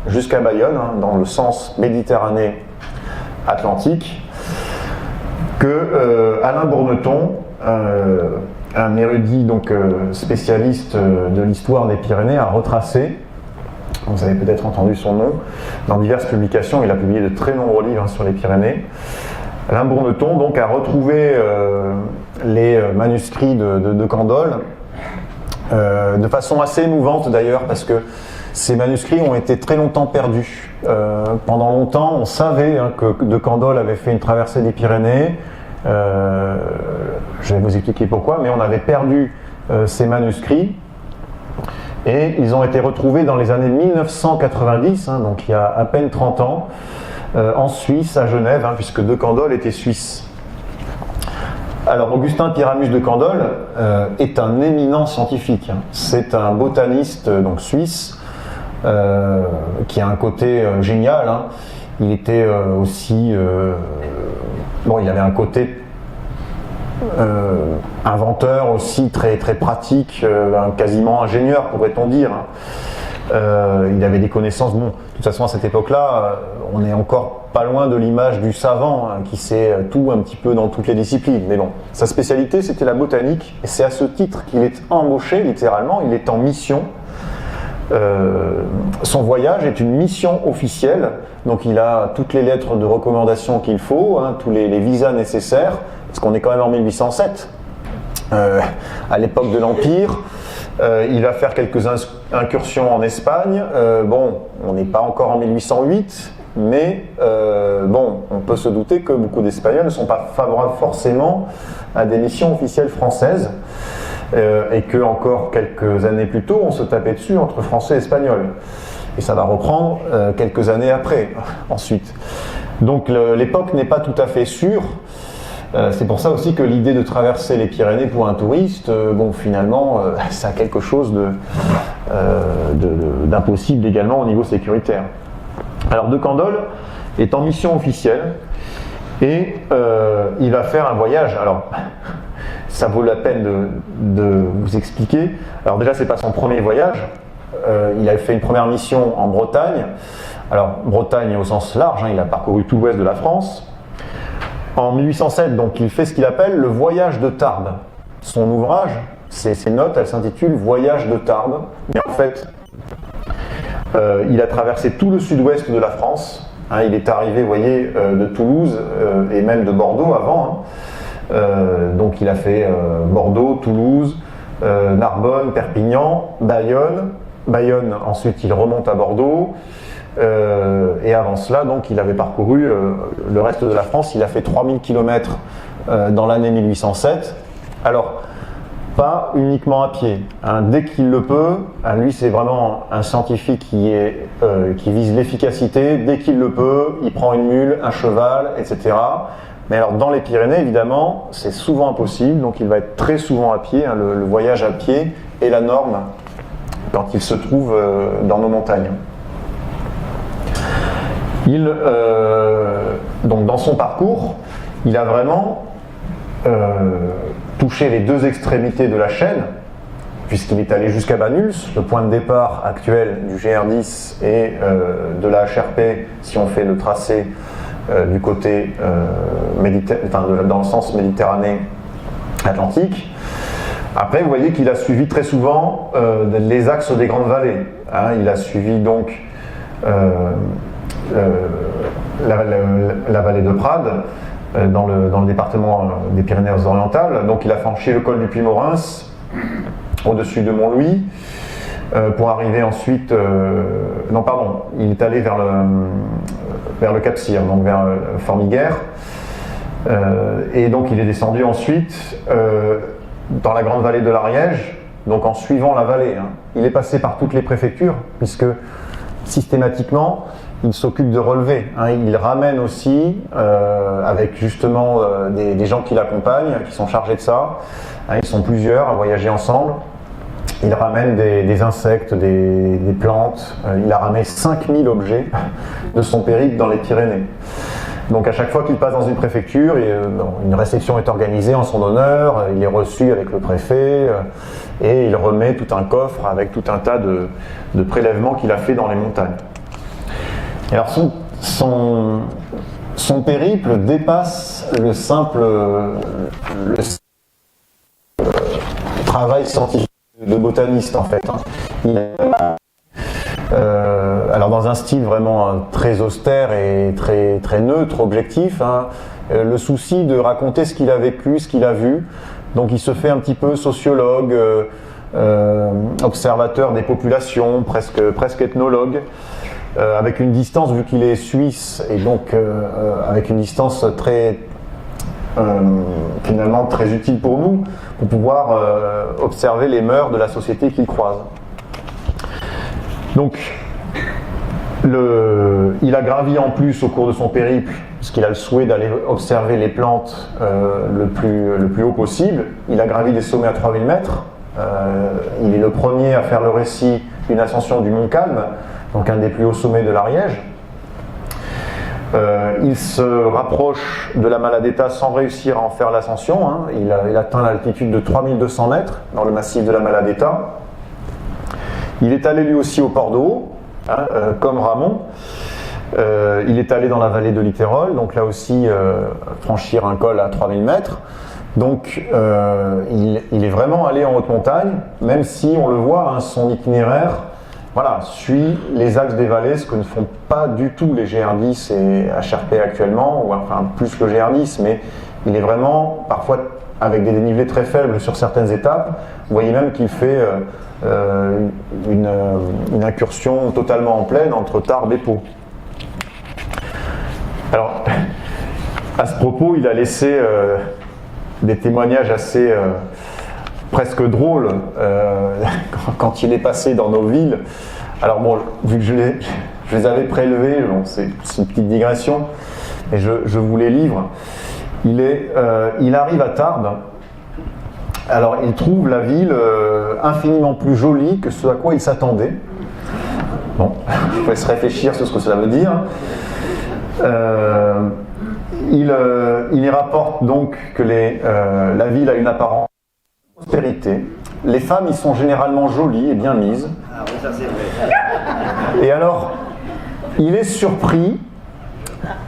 A: jusqu'à Bayonne, dans le sens Méditerranée-Atlantique, que Alain Bourneton, un érudit donc spécialiste de l'histoire des Pyrénées, a retracé. Vous avez peut-être entendu son nom dans diverses publications. Il a publié de très nombreux livres sur les Pyrénées. Alain Bourneton donc a retrouvé les manuscrits de Candolle de façon assez émouvante d'ailleurs, parce que ces manuscrits ont été très longtemps perdus. Pendant longtemps, on savait que De Candolle avait fait une traversée des Pyrénées. Je vais vous expliquer pourquoi, mais on avait perdu ces manuscrits. Et ils ont été retrouvés dans les années 1990, donc il y a à peine 30 ans, en Suisse, à Genève, puisque De Candolle était suisse. Alors Augustin Pyramus de Candolle est un éminent scientifique. C'est un botaniste donc suisse qui a un côté génial. Il était aussi... il avait un côté inventeur aussi, très, très pratique, quasiment ingénieur pourrait-on dire. Il avait des connaissances, de toute façon à cette époque-là, on n'est encore pas loin de l'image du savant qui sait tout un petit peu dans toutes les disciplines, mais bon, sa spécialité c'était la botanique, et c'est à ce titre qu'il est embauché littéralement, il est en mission. Son voyage est une mission officielle, donc il a toutes les lettres de recommandation qu'il faut, tous les visas nécessaires, parce qu'on est quand même en 1807, à l'époque de l'Empire. Il va faire quelques incursions en Espagne. On n'est pas encore en 1808, mais on peut se douter que beaucoup d'Espagnols ne sont pas favorables forcément à des missions officielles françaises, et que encore quelques années plus tôt, on se tapait dessus entre Français et Espagnols. Et ça va reprendre quelques années après, ensuite. Donc l'époque n'est pas tout à fait sûre. C'est pour ça aussi que l'idée de traverser les Pyrénées pour un touriste, finalement, ça a quelque chose d'impossible également au niveau sécuritaire. Alors De Candolle est en mission officielle et il va faire un voyage. Alors, ça vaut la peine de vous expliquer. Alors déjà, c'est pas son premier voyage. Il a fait une première mission en Bretagne. Alors, Bretagne au sens large, il a parcouru tout l'ouest de la France. En 1807, donc, il fait ce qu'il appelle le voyage de Tarbes. Son ouvrage, ses notes, elles s'intitulent Voyage de Tarbes. Mais en fait, il a traversé tout le sud-ouest de la France. Il est arrivé, vous voyez, de Toulouse et même de Bordeaux avant. Donc, il a fait Bordeaux, Toulouse, Narbonne, Perpignan, Bayonne. Bayonne, ensuite, il remonte à Bordeaux. Et avant cela, donc, il avait parcouru le reste de la France. Il a fait 3000 km dans l'année 1807. Alors, pas uniquement à pied. Dès qu'il le peut, lui, c'est vraiment un scientifique qui vise l'efficacité. Dès qu'il le peut, il prend une mule, un cheval, etc. Mais alors, dans les Pyrénées, évidemment, c'est souvent impossible. Donc, il va être très souvent à pied. Le voyage à pied est la norme quand il se trouve dans nos montagnes. Donc dans son parcours, il a vraiment touché les deux extrémités de la chaîne, puisqu'il est allé jusqu'à Banyuls, le point de départ actuel du GR10 et de la HRP, si on fait le tracé du côté dans le sens Méditerranée-Atlantique. Après, vous voyez qu'il a suivi très souvent les axes des grandes vallées. Il a suivi donc la vallée de Prades, dans le département des Pyrénées-Orientales. Donc il a franchi le col du Puy-Morens, au-dessus de Montlouis, pour arriver ensuite... non, pardon, il est allé vers le Cap-Cyr, donc vers Formiguères. Et donc il est descendu ensuite dans la grande vallée de l'Ariège, donc en suivant la vallée. Il est passé par toutes les préfectures, puisque systématiquement, il s'occupe de relever. Il ramène aussi, avec justement des gens qui l'accompagnent, qui sont chargés de ça. Ils sont plusieurs à voyager ensemble. Il ramène des insectes, des plantes. Il a ramené 5000 objets de son périple dans les Pyrénées. Donc à chaque fois qu'il passe dans une préfecture, une réception est organisée en son honneur, il est reçu avec le préfet et il remet tout un coffre avec tout un tas de prélèvements qu'il a fait dans les montagnes. Et alors son périple dépasse le simple travail scientifique de botaniste en fait. Alors dans un style vraiment très austère et très neutre, objectif, le souci de raconter ce qu'il a vécu, ce qu'il a vu. Donc il se fait un petit peu sociologue, observateur des populations, presque ethnologue, avec une distance, vu qu'il est suisse, et donc avec une distance finalement très utile pour nous, pour pouvoir observer les mœurs de la société qu'il croise. Donc, il a gravi en plus au cours de son périple, puisqu'il a le souhait d'aller observer les plantes le plus haut possible. Il a gravi des sommets à 3000 mètres. Il est le premier à faire le récit d'une ascension du Mont Calme, donc un des plus hauts sommets de l'Ariège. Il se rapproche de la Maladeta sans réussir à en faire l'ascension. Il atteint l'altitude de 3200 mètres dans le massif de la Maladeta. Il est allé lui aussi au port d'eau, comme Ramon. Il est allé dans la vallée de Litérol, donc là aussi franchir un col à 3000 mètres. Donc il est vraiment allé en haute montagne, même si on le voit, son itinéraire suit les axes des vallées, ce que ne font pas du tout les GR10 et HRP actuellement, ou enfin plus le GR10, mais il est vraiment parfois avec des dénivelés très faibles sur certaines étapes. Vous voyez même qu'il fait une incursion totalement en plaine entre Tarbes et Pau. Alors, à ce propos, il a laissé des témoignages assez presque drôles quand il est passé dans nos villes. Alors bon, vu que je les avais prélevés, bon, c'est une petite digression, mais je vous les livre. Il arrive à Tarbes. Alors il trouve la ville infiniment plus jolie que ce à quoi il s'attendait. Bon, je vous laisse réfléchir sur ce que cela veut dire. Il y rapporte donc que la ville a une apparence d'austérité. Les femmes y sont généralement jolies et bien mises.
B: Ah oui, ça c'est vrai.
A: Et alors, il est surpris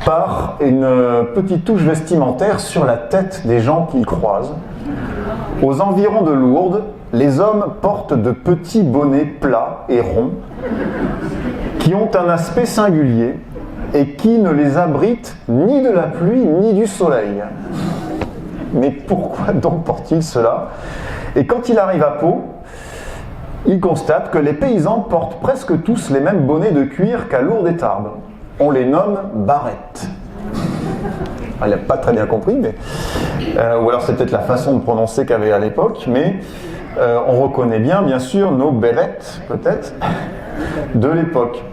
A: par une petite touche vestimentaire sur la tête des gens qu'il croise. Aux environs de Lourdes, les hommes portent de petits bonnets plats et ronds qui ont un aspect singulier et qui ne les abritent ni de la pluie ni du soleil. Mais pourquoi donc portent-ils cela? Et quand il arrive à Pau, il constate que les paysans portent presque tous les mêmes bonnets de cuir qu'à Lourdes et Tarbes. On les nomme barrettes. Il n'a pas très bien compris, mais ou alors c'est peut-être la façon de prononcer qu'avait à l'époque, mais on reconnaît bien sûr, nos bellettes, peut-être, de l'époque.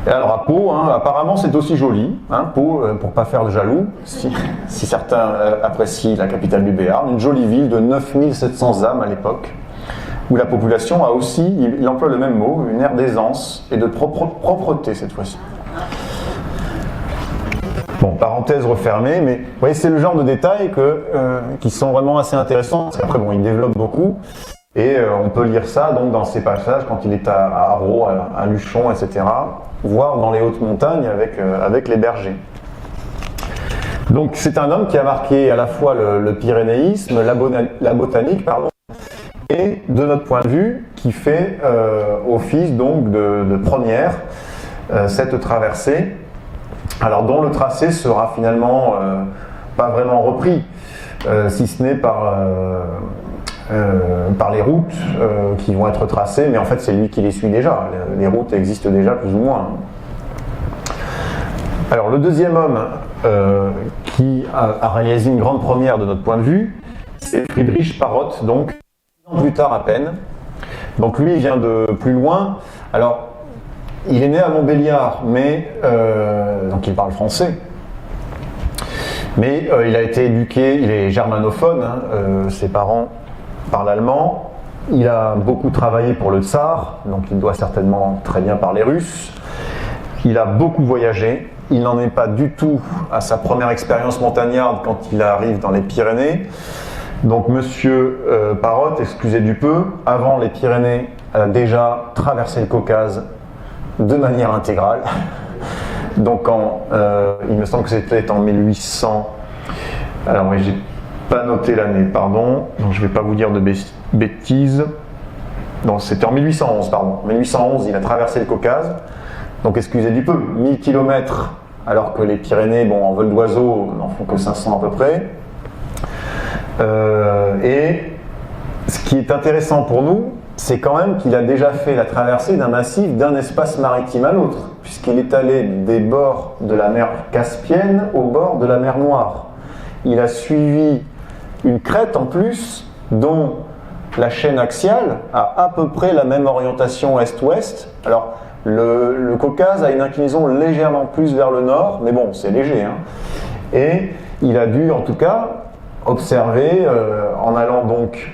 A: Et alors à Pau, apparemment c'est aussi joli, Pau, pour pas faire de jaloux, si certains apprécient la capitale du Béarn, une jolie ville de 9700 âmes à l'époque, où la population a aussi, il emploie le même mot, une aire d'aisance et de propreté cette fois-ci. Bon, parenthèse refermée, mais vous voyez, c'est le genre de détails qui sont vraiment assez intéressants, parce qu'après, bon, il développe beaucoup, et on peut lire ça donc dans ses passages quand il est à Arreau, à Luchon, etc., voire dans les hautes montagnes avec les bergers. Donc c'est un homme qui a marqué à la fois le pyrénéisme, la botanique, et de notre point de vue, qui fait office donc de première cette traversée alors dont le tracé sera finalement pas vraiment repris, si ce n'est par les routes qui vont être tracées, mais en fait c'est lui qui les suit déjà. Les routes existent déjà plus ou moins. Alors le deuxième homme qui a réalisé une grande première de notre point de vue, c'est Friedrich Parrott, donc 10 ans plus tard à peine. Donc lui il vient de plus loin. Alors il est né à Montbéliard, mais donc il parle français. Mais il a été éduqué, il est germanophone, hein, ses parents parlent allemand. Il a beaucoup travaillé pour le tsar, donc il doit certainement très bien parler russe. Il a beaucoup voyagé. Il n'en est pas du tout à sa première expérience montagnarde quand il arrive dans les Pyrénées. Donc monsieur Parrott, excusez du peu, avant les Pyrénées, a déjà traversé le Caucase de manière intégrale. Donc il me semble que c'était en 1800. Alors oui, j'ai pas noté l'année, pardon. Donc je vais pas vous dire de bêtises. Donc c'était en 1811, pardon. En 1811, il a traversé le Caucase. Donc excusez du peu, 1000 km, alors que les Pyrénées, bon, en vol d'oiseau, n'en font que 500 à peu près. Et ce qui est intéressant pour nous, c'est quand même qu'il a déjà fait la traversée d'un massif d'un espace maritime à l'autre, puisqu'il est allé des bords de la mer Caspienne au bord de la mer Noire. Il a suivi une crête en plus, dont la chaîne axiale a à peu près la même orientation est-ouest. Alors, le Caucase a une inclinaison légèrement plus vers le nord, mais bon, c'est léger. Hein. Et il a dû, en tout cas, observer, en allant donc,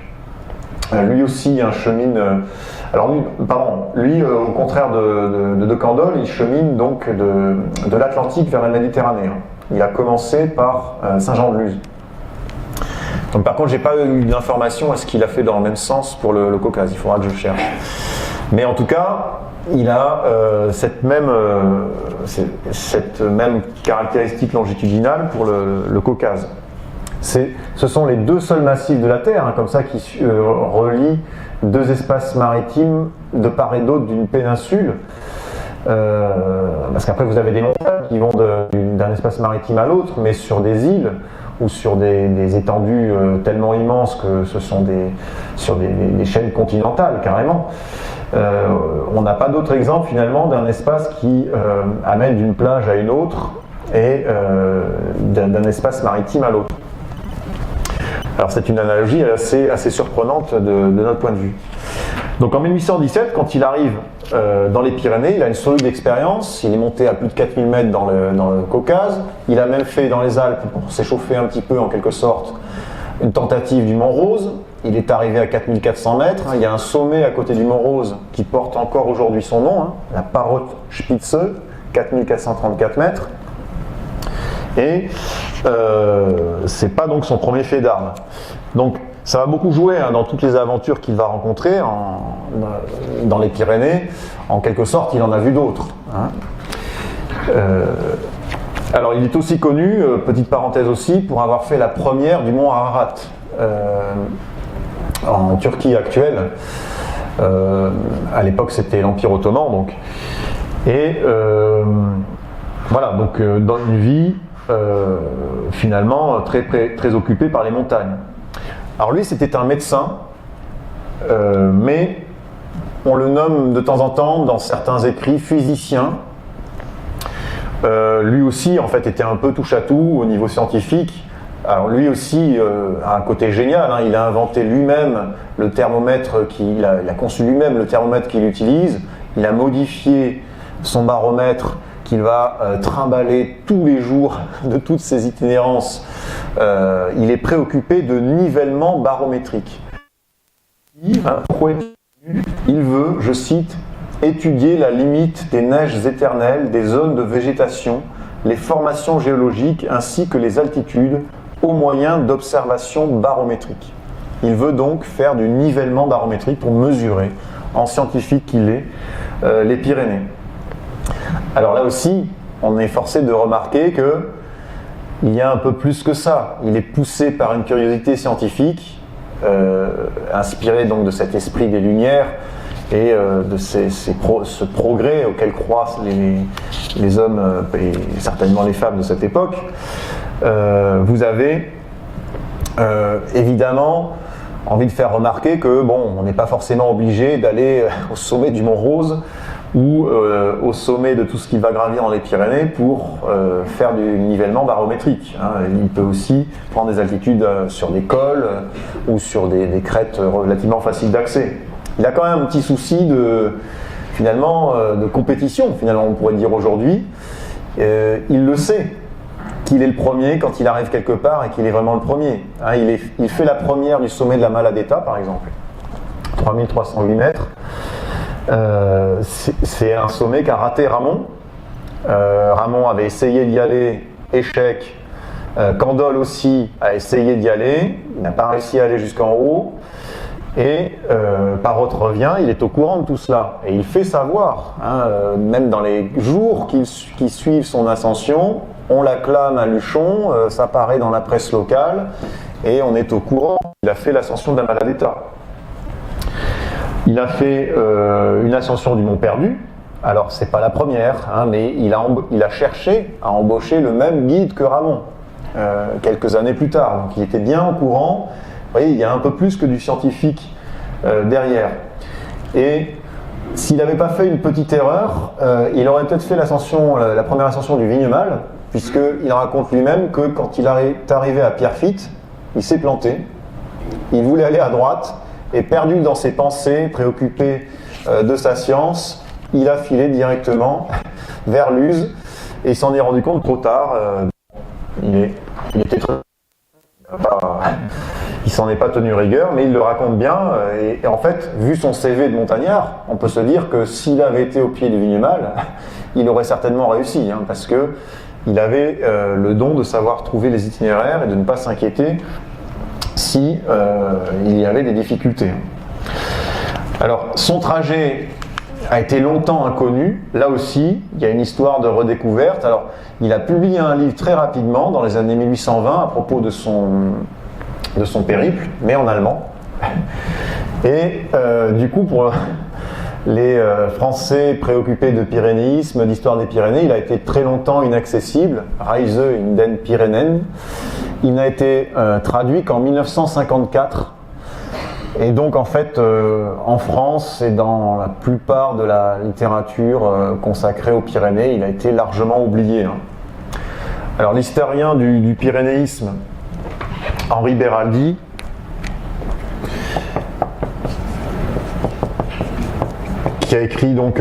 A: lui aussi, un chemine. Alors, lui, au contraire de Candolle, il chemine donc de l'Atlantique vers la Méditerranée. Hein. Il a commencé par Saint-Jean-de-Luz. Donc, par contre, j'ai pas eu d'information est-ce qu'il a fait dans le même sens pour le Caucase. Il faudra que je cherche. Mais en tout cas, il a cette même caractéristique longitudinale pour le Caucase. Ce sont les deux seuls massifs de la Terre, hein, comme ça, qui relient deux espaces maritimes de part et d'autre d'une péninsule. Parce qu'après, vous avez des montagnes qui vont d'un espace maritime à l'autre, mais sur des îles ou sur des étendues tellement immenses que ce sont sur des chaînes continentales, carrément. On n'a pas d'autre exemple finalement d'un espace qui amène d'une plage à une autre et d'un espace maritime à l'autre. Alors c'est une analogie assez surprenante de notre point de vue. Donc en 1817, quand il arrive dans les Pyrénées, il a une solide expérience, il est monté à plus de 4000 mètres dans le Caucase, il a même fait dans les Alpes, pour s'échauffer un petit peu en quelque sorte, une tentative du Mont Rose. Il est arrivé à 4400 mètres. Il y a un sommet à côté du Mont Rose qui porte encore aujourd'hui son nom, hein, la Parrott-Spitze, 4434 mètres. Et c'est pas donc son premier fait d'armes. Donc ça va beaucoup jouer hein, dans toutes les aventures qu'il va rencontrer dans les Pyrénées. En quelque sorte, il en a vu d'autres. Hein. Alors il est aussi connu, petite parenthèse aussi, pour avoir fait la première du mont Ararat. En Turquie actuelle. À l'époque, c'était l'Empire ottoman, donc. Et voilà, donc dans une vie finalement très occupée par les montagnes. Alors lui, c'était un médecin, mais on le nomme de temps en temps dans certains écrits physicien. Lui aussi, en fait, était un peu touche-à-tout au niveau scientifique. Alors lui aussi a un côté génial, hein. Il a inventé lui-même le thermomètre, il a conçu lui-même le thermomètre qu'il utilise, il a modifié son baromètre qu'il va trimballer tous les jours de toutes ses itinérances. Il est préoccupé de nivellement barométrique. Il veut, je cite, étudier la limite des neiges éternelles, des zones de végétation, les formations géologiques ainsi que les altitudes, au moyen d'observations barométriques. Il veut donc faire du nivellement barométrique pour mesurer, en scientifique qu'il est, les Pyrénées. Alors là aussi, on est forcé de remarquer qu'il y a un peu plus que ça. Il est poussé par une curiosité scientifique, inspiré donc de cet esprit des Lumières, et de ce progrès auquel croient les hommes et certainement les femmes de cette époque. Vous avez évidemment envie de faire remarquer que on n'est pas forcément obligé d'aller au sommet du Mont Rose ou au sommet de tout ce qui va gravir dans les Pyrénées pour faire du nivellement barométrique. Il peut aussi prendre des altitudes sur des cols ou sur des crêtes relativement faciles d'accès. Il a quand même un petit souci de compétition, finalement, on pourrait dire aujourd'hui. Il le sait qu'il est le premier quand il arrive quelque part et qu'il est vraiment le premier. Il fait la première du sommet de la Maladeta, par exemple, 3308 mètres. C'est un sommet qu'a raté Ramon. Ramon avait essayé d'y aller, échec. Candolle aussi a essayé d'y aller, il n'a pas réussi à aller jusqu'en haut. Et Parrot revient, il est au courant de tout cela. Et il fait savoir, même dans les jours qui suivent son ascension, on l'acclame à Luchon, ça paraît dans la presse locale, et on est au courant. Il a fait l'ascension de la Maladeta. Il a fait une ascension du Mont Perdu. Alors, c'est pas la première, mais il a cherché à embaucher le même guide que Ramon, quelques années plus tard. Donc, il était bien au courant. Vous voyez, il y a un peu plus que du scientifique derrière. Et s'il n'avait pas fait une petite erreur, il aurait peut-être fait la première ascension du Vignemale, puisqu'il raconte lui-même que quand il est arrivé à Pierrefitte, il s'est planté. Il voulait aller à droite, et perdu dans ses pensées, préoccupé de sa science, il a filé directement vers Luz, et il s'en est rendu compte trop tard. Il s'en est pas tenu rigueur, mais il le raconte bien. Et en fait, vu son CV de montagnard, on peut se dire que s'il avait été au pied du Vignemale, il aurait certainement réussi, parce que il avait le don de savoir trouver les itinéraires et de ne pas s'inquiéter si il y avait des difficultés. Alors, son trajet a été longtemps inconnu. Là aussi, il y a une histoire de redécouverte. Alors, il a publié un livre très rapidement, dans les années 1820, à propos de son périple, mais en allemand. Et du coup, pour les Français préoccupés de pyrénéisme, d'histoire des Pyrénées, il a été très longtemps inaccessible. Reise in den Pyrenäen. Il n'a été traduit qu'en 1954. Et donc, en fait, en France et dans la plupart de la littérature consacrée aux Pyrénées, il a été largement oublié. Alors, l'historien du pyrénéisme, Henri Beraldi, qui a écrit donc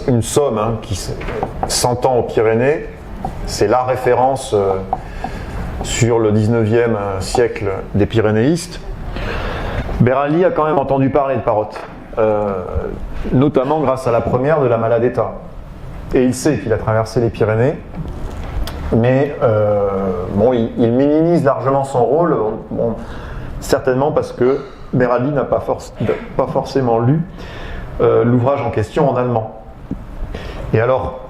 A: une somme qui s'entend aux Pyrénées, c'est la référence sur le 19e siècle des pyrénéistes. Beraldi a quand même entendu parler de Parrot, notamment grâce à la première de la Maladeta. Et il sait qu'il a traversé les Pyrénées, mais il minimise largement son rôle, certainement parce que Beraldi n'a pas forcément lu l'ouvrage en question en allemand. Et alors,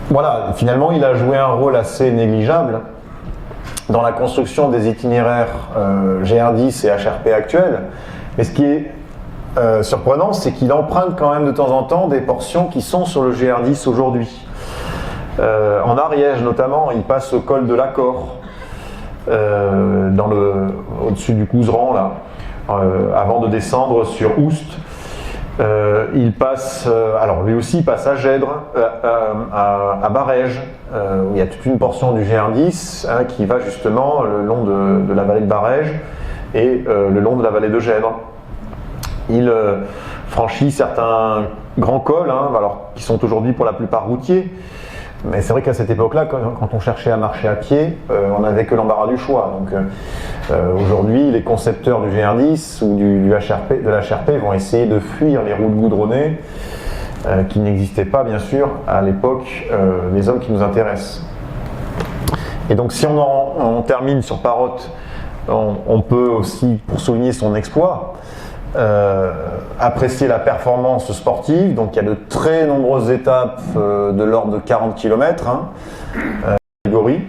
A: voilà, finalement, il a joué un rôle assez négligeable dans la construction des itinéraires GR10 et HRP actuels. Mais ce qui est surprenant, c'est qu'il emprunte quand même de temps en temps des portions qui sont sur le GR10 aujourd'hui. En Ariège notamment, il passe au col de l'Accord, au-dessus du Couserans, là, avant de descendre sur Oust. Il passe, alors lui aussi il passe à Gèdre, à Barège, où il y a toute une portion du GR10 qui va justement le long de la vallée de Barège et le long de la vallée de Gèdre. Il franchit certains grands cols, qui sont aujourd'hui pour la plupart routiers, mais c'est vrai qu'à cette époque-là, quand on cherchait à marcher à pied, on n'avait que l'embarras du choix. Donc aujourd'hui, les concepteurs du GR10 ou de l'HRP vont essayer de fuir les routes goudronnées qui n'existaient pas, bien sûr, à l'époque des hommes qui nous intéressent. Et donc, si on termine sur Parrot, on peut aussi, pour souligner son exploit, apprécier la performance sportive. Donc il y a de très nombreuses étapes de l'ordre de 40 km catégorie.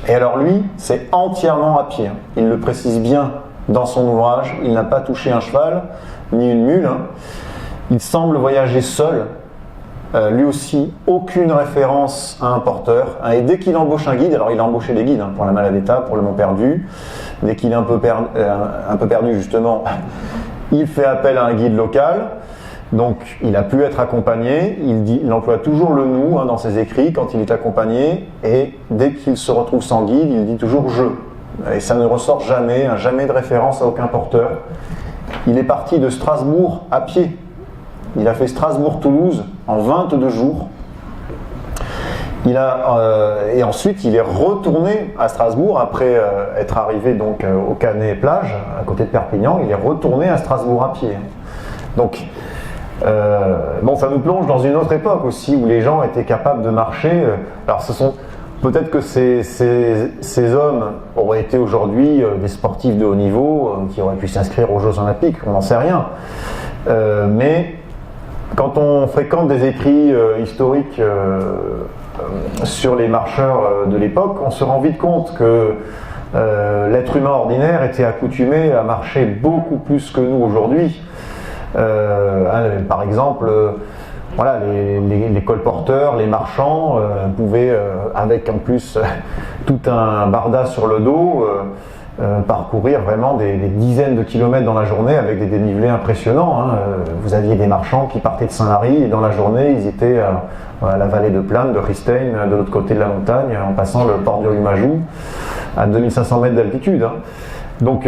A: Et alors lui, c'est entièrement à pied. Il le précise bien dans son ouvrage, il n'a pas touché un cheval, ni une mule. Hein. Il semble voyager seul. Lui aussi, aucune référence à un porteur. Hein, et dès qu'il embauche un guide, alors il a embauché des guides hein, pour la Maladetta, pour le Mont Perdu. Dès qu'il est un peu perdu justement, il fait appel à un guide local. Donc il a pu être accompagné. Il emploie toujours le nous hein, dans ses écrits quand il est accompagné. Et dès qu'il se retrouve sans guide, il dit toujours je. Et ça ne ressort jamais, hein, jamais de référence à aucun porteur. Il est parti de Strasbourg à pied. Il a fait Strasbourg-Toulouse en 22 jours. Et ensuite, il est retourné à Strasbourg après être arrivé donc au Canet-Plage, à côté de Perpignan. Il est retourné à Strasbourg à pied. Donc, ça nous plonge dans une autre époque aussi où les gens étaient capables de marcher. Alors, peut-être que ces hommes auraient été aujourd'hui des sportifs de haut niveau qui auraient pu s'inscrire aux Jeux Olympiques. On n'en sait rien. Mais quand on fréquente des écrits historiques sur les marcheurs de l'époque, on se rend vite compte que l'être humain ordinaire était accoutumé à marcher beaucoup plus que nous aujourd'hui. Par exemple, les colporteurs, les marchands pouvaient, avec en plus tout un barda sur le dos, parcourir vraiment des dizaines de kilomètres dans la journée avec des dénivelés impressionnants. Hein. Vous aviez des marchands qui partaient de Saint-Lary et dans la journée ils étaient à la vallée de Plane, de Ristein, de l'autre côté de la montagne, en passant le port du Rumajou à 2500 mètres d'altitude. Hein. Donc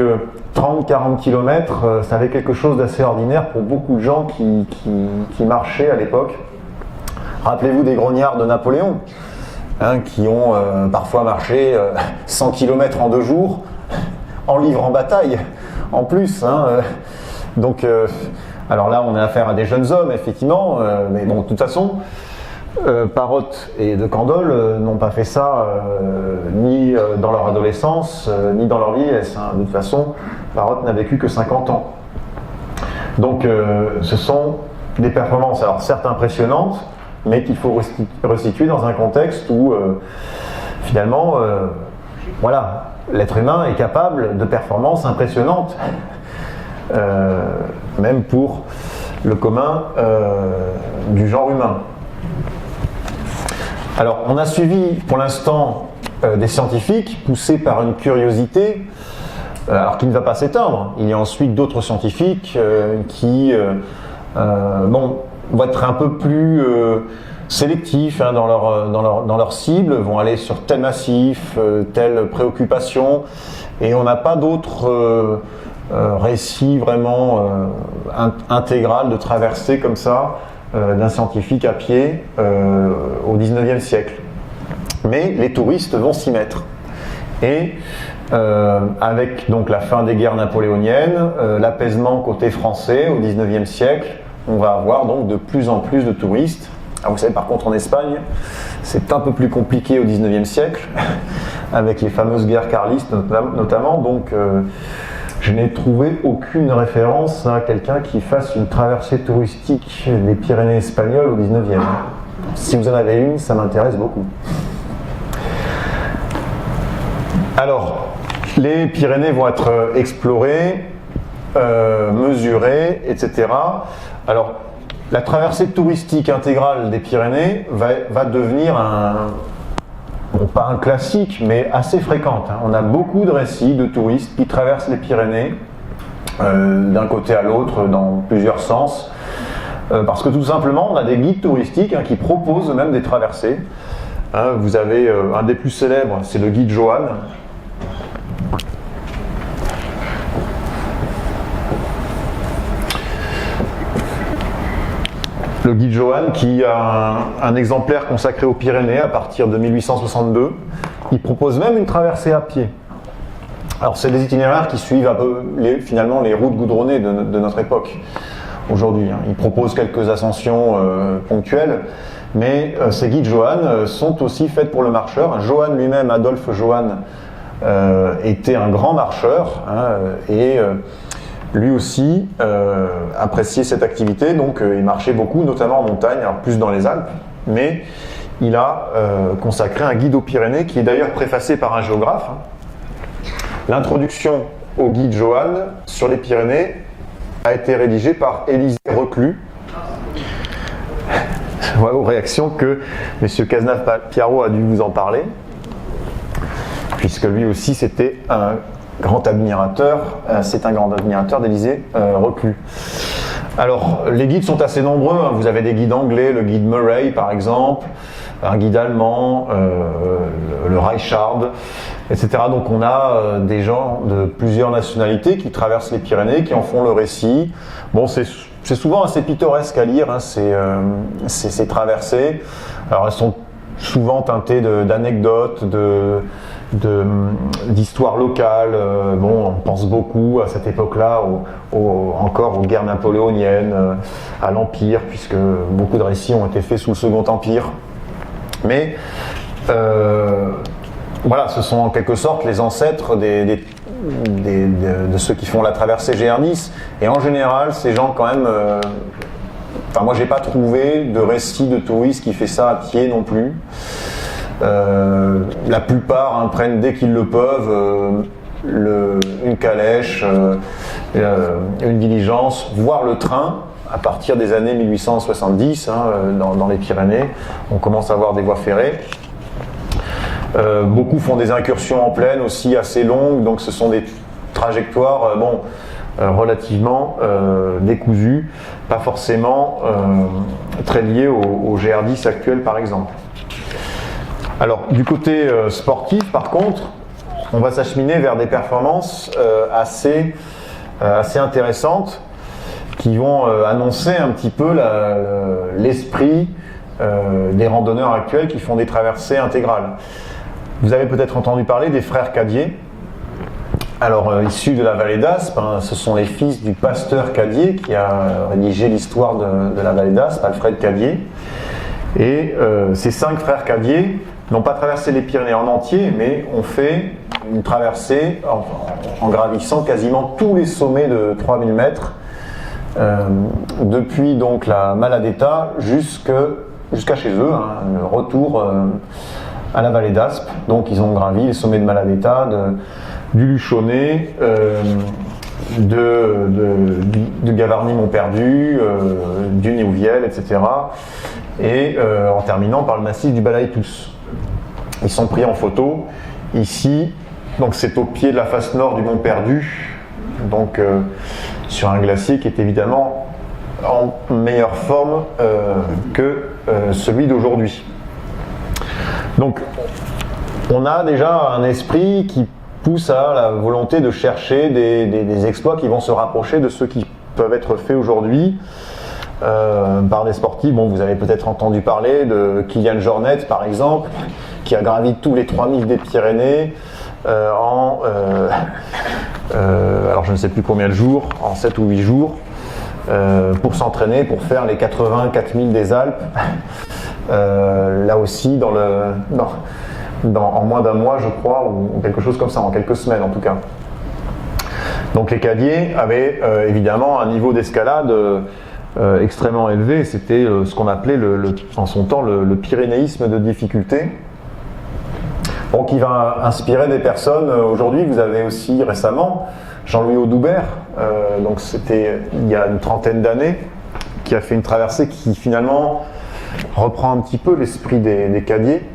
A: 30-40 km, ça avait quelque chose d'assez ordinaire pour beaucoup de gens qui marchaient à l'époque. Rappelez-vous des grognards de Napoléon, hein, qui ont parfois marché 100 km en 2 jours, en livre en bataille, en plus. Hein, alors là, on a affaire à des jeunes hommes, effectivement, mais bon, de toute façon, Parrot et De Candolle n'ont pas fait ça ni dans leur adolescence, ni dans leur vieillesse. Hein. De toute façon, Parrot n'a vécu que 50 ans. Donc, ce sont des performances, alors certes impressionnantes, mais qu'il faut resituer dans un contexte où, finalement, l'être humain est capable de performances impressionnantes, même pour le commun du genre humain. Alors, on a suivi pour l'instant des scientifiques poussés par une curiosité, alors qui ne va pas s'éteindre. Il y a ensuite d'autres scientifiques qui vont être un peu plus sélectifs hein, dans leur cible, vont aller sur tel massif, telle préoccupation, et on n'a pas d'autres récits vraiment intégral de traversée comme ça d'un scientifique à pied au XIXe siècle. Mais les touristes vont s'y mettre. Et avec donc la fin des guerres napoléoniennes, l'apaisement côté français au XIXe siècle, on va avoir donc de plus en plus de touristes. Ah, vous savez, par contre, en Espagne, c'est un peu plus compliqué au XIXe siècle, avec les fameuses guerres carlistes notamment. Donc, je n'ai trouvé aucune référence à quelqu'un qui fasse une traversée touristique des Pyrénées espagnoles au XIXe. Si vous en avez une, ça m'intéresse beaucoup. Alors, les Pyrénées vont être explorées, mesurées, etc. Alors, la traversée touristique intégrale des Pyrénées va devenir pas un classique, mais assez fréquente. Hein. On a beaucoup de récits de touristes qui traversent les Pyrénées d'un côté à l'autre, dans plusieurs sens, parce que tout simplement, on a des guides touristiques hein, qui proposent même des traversées. Hein, vous avez un des plus célèbres, c'est le guide Johan. Le guide Johan qui a un exemplaire consacré aux Pyrénées à partir de 1862. Il propose même une traversée à pied. Alors c'est des itinéraires qui suivent un peu finalement les routes goudronnées de notre époque aujourd'hui. Il propose quelques ascensions ponctuelles, mais ces guides Johan sont aussi faits pour le marcheur. Johan lui-même, Adolphe Johan, était un grand marcheur et lui aussi appréciait cette activité, donc il marchait beaucoup, notamment en montagne, alors plus dans les Alpes, mais il a consacré un guide aux Pyrénées qui est d'ailleurs préfacé par un géographe. L'introduction au guide Johan sur les Pyrénées a été rédigé par Élisée Reclus. Je vois aux réactions que M. Cazenave-Piarot a dû vous en parler, puisque lui aussi c'était un grand admirateur, d'Élisée Reclus. Alors, les guides sont assez nombreux, hein. Vous avez des guides anglais, le guide Murray par exemple, un guide allemand, le Reichard, etc. Donc on a des gens de plusieurs nationalités qui traversent les Pyrénées, qui en font le récit. Bon, c'est souvent assez pittoresque à lire, hein, ces traversées. Alors elles sont souvent teintées d'anecdotes, d'histoires locales. Bon, on pense beaucoup à cette époque-là encore aux guerres napoléoniennes, à l'Empire, puisque beaucoup de récits ont été faits sous le Second Empire. Mais voilà, ce sont en quelque sorte les ancêtres de ceux qui font la traversée GR10. Et en général, ces gens quand même... Enfin, moi, j'ai pas trouvé de récit de touriste qui fait ça à pied non plus. La plupart prennent dès qu'ils le peuvent une calèche, une diligence, voire le train. À partir des années 1870, dans les Pyrénées, on commence à avoir des voies ferrées. Beaucoup font des incursions en plaine aussi assez longues, donc ce sont des trajectoires relativement décousues, pas forcément très liées au GR10 actuel par exemple. Alors du côté sportif par contre, on va s'acheminer vers des performances assez intéressantes qui vont annoncer un petit peu l'esprit des randonneurs actuels qui font des traversées intégrales. Vous avez peut-être entendu parler des frères Cadier. Alors, issus de la vallée d'Aspe, ce sont les fils du pasteur Cadier qui a rédigé l'histoire de la vallée d'Aspe, Alfred Cadier. Et ces 5 frères Cadier n'ont pas traversé les Pyrénées en entier, mais ont fait une traversée en gravissant quasiment tous les sommets de 3000 mètres, depuis donc la Maladeta jusqu'à chez eux, le retour à la vallée d'Aspe. Donc ils ont gravi les sommets de Maladeta, du Luchonnet, de Gavarnie-Montperdu, du Néouviel, etc. Et en terminant par le massif du Balaïtous. Ils sont pris en photo ici, donc c'est au pied de la face nord du Mont Perdu, donc sur un glacier qui est évidemment en meilleure forme que celui d'aujourd'hui. Donc on a déjà un esprit qui pousse à la volonté de chercher des exploits qui vont se rapprocher de ceux qui peuvent être faits aujourd'hui par des sportifs. Bon, vous avez peut-être entendu parler de Kilian Jornet par exemple, qui a gravi tous les 3000 des Pyrénées alors je ne sais plus combien de jours, en 7 ou 8 jours, pour s'entraîner, pour faire les 84 000 des Alpes, là aussi en moins d'un mois je crois, ou quelque chose comme ça, en quelques semaines en tout cas. Donc les Cadiers avaient évidemment un niveau d'escalade extrêmement élevé, c'était ce qu'on appelait en son temps le pyrénéisme de difficulté. Bon, qui va inspirer des personnes. Aujourd'hui, vous avez aussi récemment Jean-Louis Audubert, donc c'était il y a une trentaine d'années, qui a fait une traversée qui finalement reprend un petit peu l'esprit des Cadiers.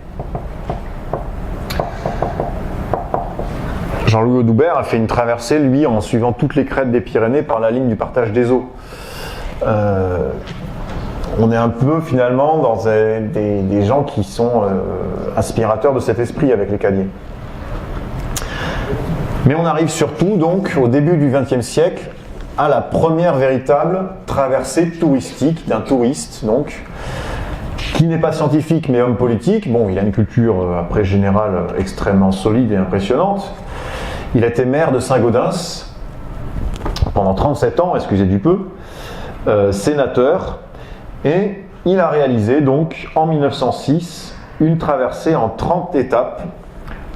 A: Jean-Louis Audubert a fait une traversée, lui, en suivant toutes les crêtes des Pyrénées par la ligne du partage des eaux. On est un peu finalement dans des gens qui sont inspirateurs de cet esprit avec les Cadiers. Mais on arrive surtout donc au début du XXe siècle à la première véritable traversée touristique d'un touriste donc qui n'est pas scientifique mais homme politique. Bon, il a une culture après générale extrêmement solide et impressionnante. Il a été maire de Saint-Gaudens pendant 37 ans, excusez du peu, sénateur. Et il a réalisé donc en 1906 une traversée en 30 étapes,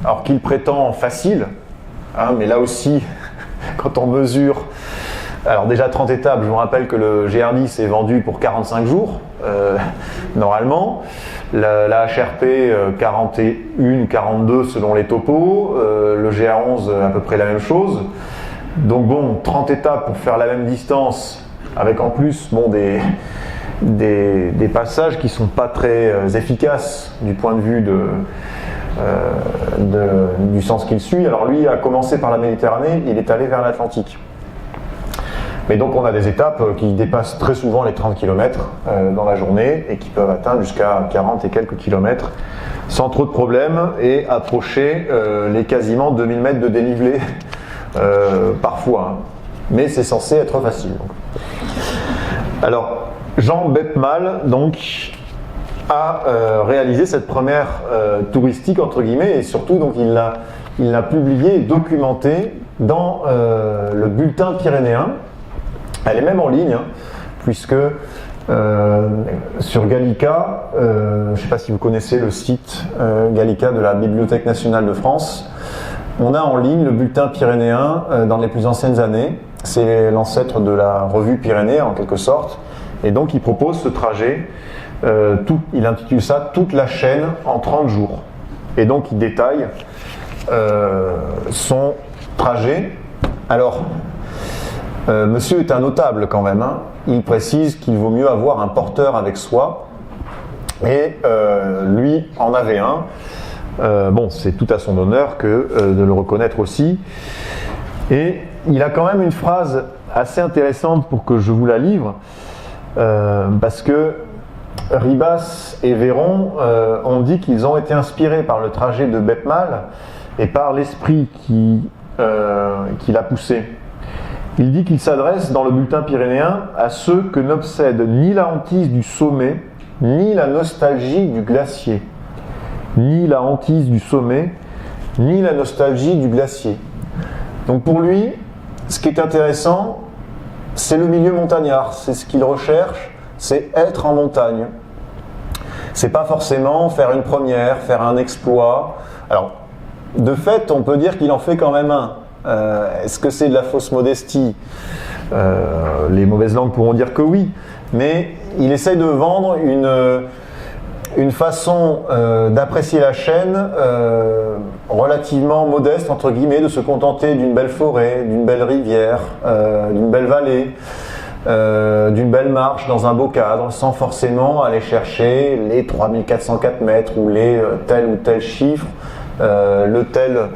A: alors qu'il prétend facile, mais là aussi, quand on mesure, alors déjà 30 étapes, je vous rappelle que le GR10 est vendu pour 45 jours, normalement, la HRP 41 ou 42 selon les topos, le GR11 à peu près la même chose. Donc bon, 30 étapes pour faire la même distance, avec en plus bon, des passages qui ne sont pas très efficaces du point de vue du sens qu'il suit. Alors lui a commencé par la Méditerranée, il est allé vers l'Atlantique. Mais donc on a des étapes qui dépassent très souvent les 30 km dans la journée et qui peuvent atteindre jusqu'à 40 et quelques kilomètres sans trop de problèmes et approcher les quasiment 2000 mètres de dénivelé parfois. Hein. Mais c'est censé être facile. Donc. Alors, Jean Bepmal donc, a réalisé cette première touristique entre guillemets et surtout donc, il l'a publié et documenté dans le bulletin pyrénéen. Elle est même en ligne, hein, puisque sur Gallica, je ne sais pas si vous connaissez le site Gallica de la Bibliothèque nationale de France, on a en ligne le bulletin pyrénéen dans les plus anciennes années. C'est l'ancêtre de la revue Pyrénées en quelque sorte. Et donc il propose ce trajet, il intitule ça « Toute la chaîne en 30 jours ». Et donc il détaille son trajet. Alors, monsieur est un notable quand même, hein. Il précise qu'il vaut mieux avoir un porteur avec soi, et lui en avait un. Bon, c'est tout à son honneur que de le reconnaître aussi. Et il a quand même une phrase assez intéressante pour que je vous la livre, parce que Ribas et Véron ont dit qu'ils ont été inspirés par le trajet de Bepmal et par l'esprit qui l'a poussé. Il dit qu'il s'adresse dans le bulletin pyrénéen à ceux que n'obsèdent ni la hantise du sommet, ni la nostalgie du glacier. Ni la hantise du sommet, ni la nostalgie du glacier. Donc pour lui, ce qui est intéressant, c'est le milieu montagnard. C'est ce qu'il recherche, c'est être en montagne. C'est pas forcément faire une première, faire un exploit. Alors, de fait, on peut dire qu'il en fait quand même un. Est-ce que c'est de la fausse modestie ? Les mauvaises langues pourront dire que oui, mais il essaye de vendre une façon d'apprécier la chaîne relativement modeste, entre guillemets, de se contenter d'une belle forêt, d'une belle rivière, d'une belle vallée, d'une belle marche dans un beau cadre, sans forcément aller chercher les 3404 mètres ou les tel ou tel chiffre, le tel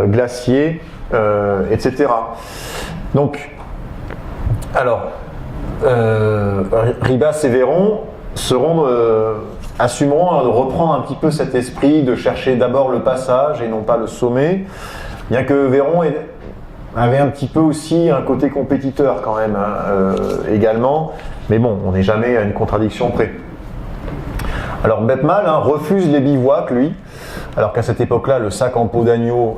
A: glacier, etc. Donc, alors, Ribas et Véron assumeront de reprendre un petit peu cet esprit de chercher d'abord le passage et non pas le sommet, bien que Véron avait un petit peu aussi un côté compétiteur quand même également, mais bon, on n'est jamais à une contradiction près. Alors Bepmal refuse les bivouacs, lui, alors qu'à cette époque-là, le sac en peau d'agneau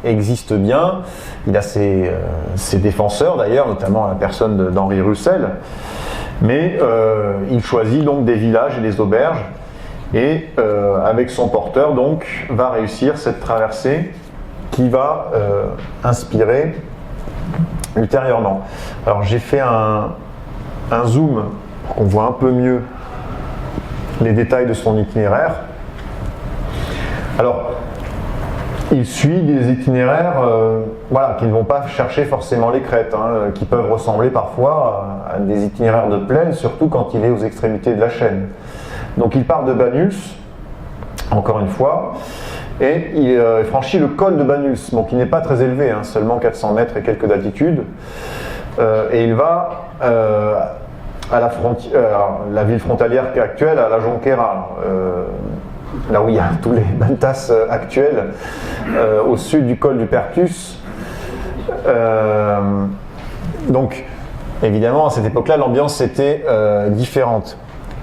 A: existe bien. Il a ses défenseurs d'ailleurs, notamment la personne d'Henri Russell. Mais il choisit donc des villages et des auberges et avec son porteur donc va réussir cette traversée qui va inspirer ultérieurement. Alors j'ai fait un zoom pour qu'on voit un peu mieux les détails de son itinéraire. Alors il suit des itinéraires qui ne vont pas chercher forcément les crêtes, qui peuvent ressembler parfois à des itinéraires de plaine, surtout quand il est aux extrémités de la chaîne. Donc il part de Banyuls, encore une fois, et il franchit le col de Banyuls, donc il n'est pas très élevé, seulement 400 mètres et quelques d'altitude, et il va à la ville frontalière actuelle, à la Jonquera, là où il y a tous les bantas actuels, au sud du col du Pertus. Donc, évidemment, à cette époque-là, l'ambiance était différente.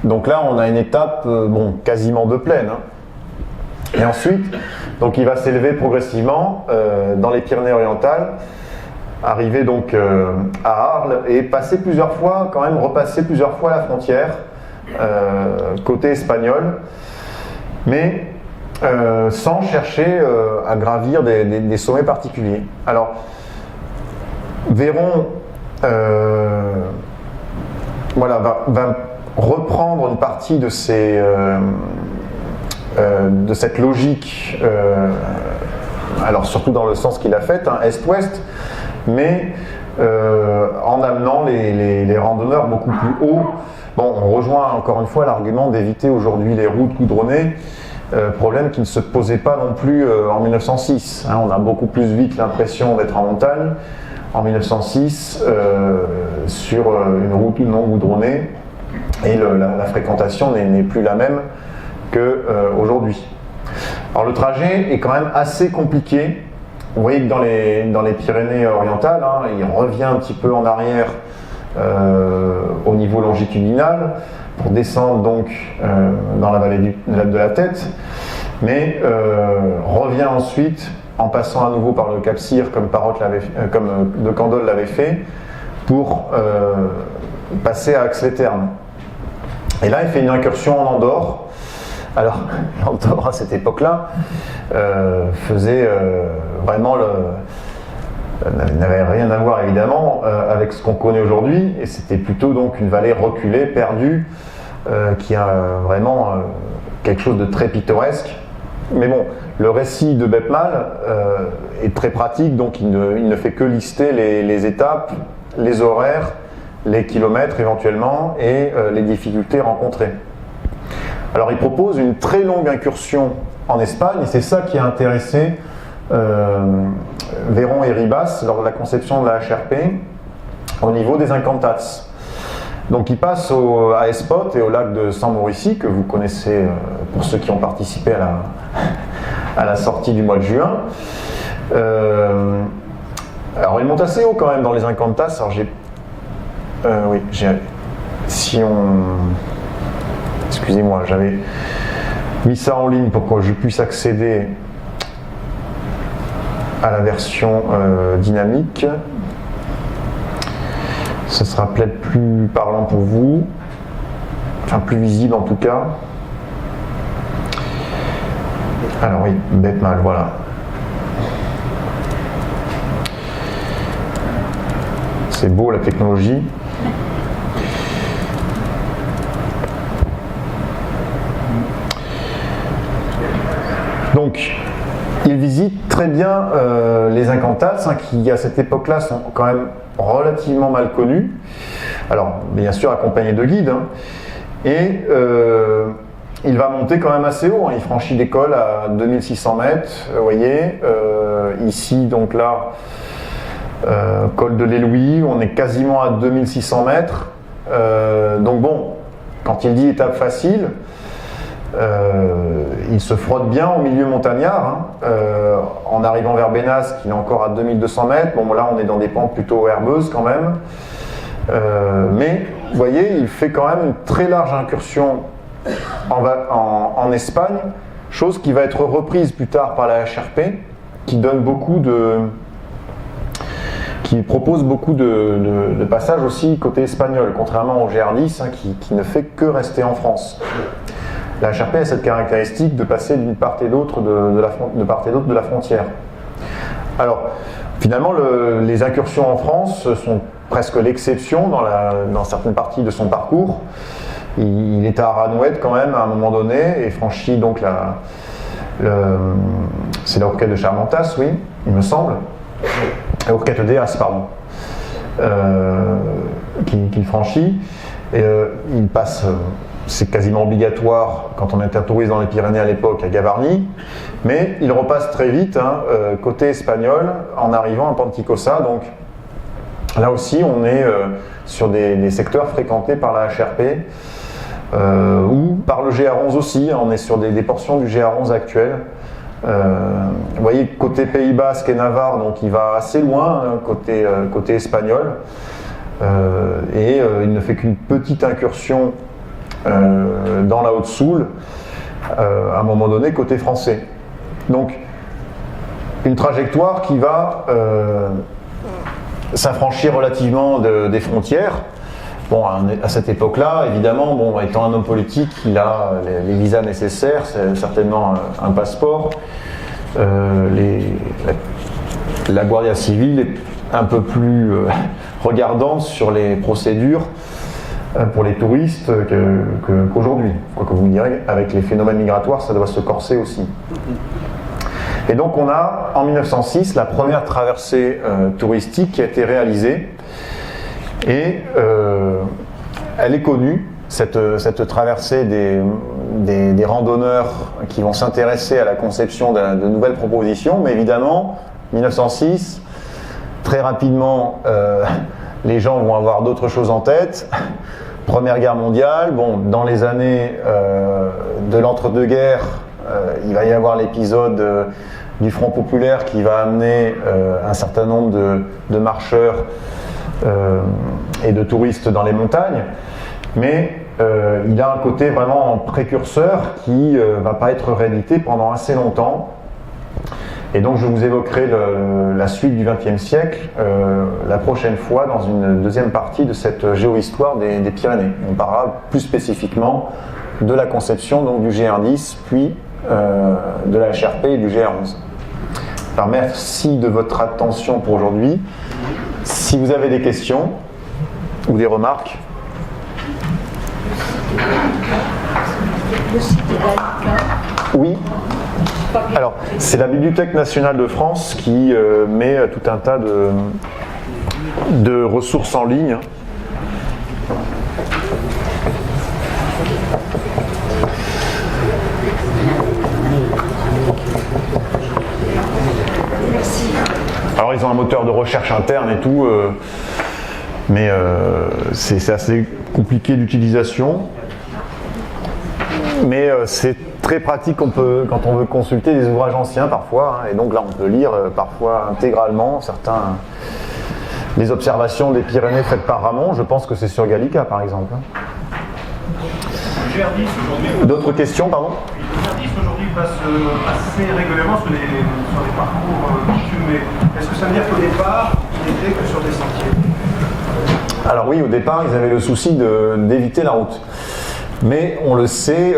A: Donc là, on a une étape quasiment de plaine. Et ensuite, donc, il va s'élever progressivement dans les Pyrénées-Orientales, arriver donc à Arles et repasser plusieurs fois la frontière côté espagnol. Mais sans chercher à gravir des sommets particuliers. Alors, Véron va reprendre une partie de cette logique, alors surtout dans le sens qu'il a fait, est-ouest, mais en amenant les randonneurs beaucoup plus haut. Bon, on rejoint encore une fois l'argument d'éviter aujourd'hui les routes goudronnées, problème qui ne se posait pas non plus en 1906. Hein, on a beaucoup plus vite l'impression d'être en montagne en 1906 sur une route non goudronnée, et la fréquentation n'est plus la même qu'aujourd'hui. Alors le trajet est quand même assez compliqué. Vous voyez que dans les Pyrénées orientales, hein, il revient un petit peu en arrière au niveau longitudinal pour descendre donc dans la vallée de la Tête, mais revient ensuite en passant à nouveau par le Cap Cyr comme De Candolle l'avait fait pour passer à Ax-les-Thermes. Et là il fait une incursion en Andorre. Alors l'Andorre à cette époque-là faisait vraiment n'avait rien à voir évidemment avec ce qu'on connaît aujourd'hui, et c'était plutôt donc une vallée reculée, perdue, qui a vraiment quelque chose de très pittoresque. Mais bon, le récit de Beppmal est très pratique, donc il ne fait que lister les étapes, les horaires, les kilomètres éventuellement, et les difficultés rencontrées. Alors il propose une très longue incursion en Espagne, et c'est ça qui a intéressé Véron et Ribas lors de la conception de la HRP au niveau des Incantats. Donc il passe à Espot et au lac de San Maurici, que vous connaissez pour ceux qui ont participé à la sortie du mois de juin. Alors il monte assez haut quand même dans les Incantats. Alors excusez-moi, j'avais mis ça en ligne pour que je puisse accéder à la version dynamique. Ce sera peut-être plus parlant pour vous, enfin plus visible en tout cas. Alors oui, Beppmal, voilà. C'est beau la technologie. Donc, il visite très bien les Incantats, hein, qui à cette époque-là sont quand même relativement mal connus. Alors, bien sûr, accompagné de guides. Hein. Et il va monter quand même assez haut. Hein. Il franchit des cols à 2600 mètres, vous voyez. Ici, donc là, col de l'Élouis, on est quasiment à 2600 mètres. Donc bon, quand il dit étape facile, il se frotte bien au milieu montagnard, hein, en arrivant vers Bénas, qui est encore à 2200 mètres. Bon, là, on est dans des pentes plutôt herbeuses quand même. Mais, vous voyez, il fait quand même une très large incursion en Espagne, chose qui va être reprise plus tard par la HRP, qui propose beaucoup de passages aussi côté espagnol, contrairement au GR10, hein, qui ne fait que rester en France. La HRP a cette caractéristique de passer d'une part et d'autre de la frontière. Alors, finalement, les incursions en France sont presque l'exception dans certaines parties de son parcours. Il est à Aranouet quand même à un moment donné et franchit donc c'est la Hourquette de Charmentas, oui, il me semble. La Hourquette d'Eas, pardon, qu'il franchit. Et il passe. C'est quasiment obligatoire quand on est un touriste dans les Pyrénées à l'époque à Gavarnie, mais il repasse très vite côté espagnol en arrivant à Panticosa. Donc là aussi on est sur des secteurs fréquentés par la HRP ou par le GR11 aussi. On est sur des portions du GR11 actuel. Vous voyez côté Pays Basque et Navarre, donc il va assez loin côté espagnol, et il ne fait qu'une petite incursion dans la Haute-Soule à un moment donné côté français. Donc une trajectoire qui va s'affranchir relativement des frontières. Bon, à cette époque-là, évidemment, bon, étant un homme politique, il a les visas nécessaires, c'est certainement un passeport. La Guardia Civile est un peu plus regardante sur les procédures pour les touristes qu'aujourd'hui. Quoi que vous me direz, avec les phénomènes migratoires, ça doit se corser aussi. Et donc on a en 1906 la première traversée touristique qui a été réalisée et elle est connue, cette traversée des randonneurs qui vont s'intéresser à la conception de nouvelles propositions, mais évidemment 1906, très rapidement les gens vont avoir d'autres choses en tête. Première guerre mondiale, bon, dans les années de l'entre-deux-guerres, il va y avoir l'épisode du Front populaire qui va amener un certain nombre de marcheurs et de touristes dans les montagnes, mais il a un côté vraiment précurseur qui va pas être réédité pendant assez longtemps. Et donc je vous évoquerai la suite du XXe siècle la prochaine fois dans une deuxième partie de cette géohistoire des Pyrénées. On parlera plus spécifiquement de la conception donc, du GR10, puis de la HRP et du GR11. Alors merci de votre attention pour aujourd'hui. Si vous avez des questions ou des remarques. Oui. Alors, c'est la Bibliothèque nationale de France qui met tout un tas de ressources en ligne. Alors, ils ont un moteur de recherche interne et tout, mais c'est assez compliqué d'utilisation. Mais c'est très pratique quand on veut consulter des ouvrages anciens parfois, hein, et donc là on peut lire parfois intégralement des observations des Pyrénées faites par Ramon. Je pense que c'est sur Gallica par exemple. D'autres questions, pardon?
C: Le GR10 aujourd'hui passe assez régulièrement sur les parcours bitumés. Est-ce que ça veut dire qu'au départ, il n'était que sur des sentiers?
A: Alors oui, au départ ils avaient le souci d'éviter la route. Mais on le sait,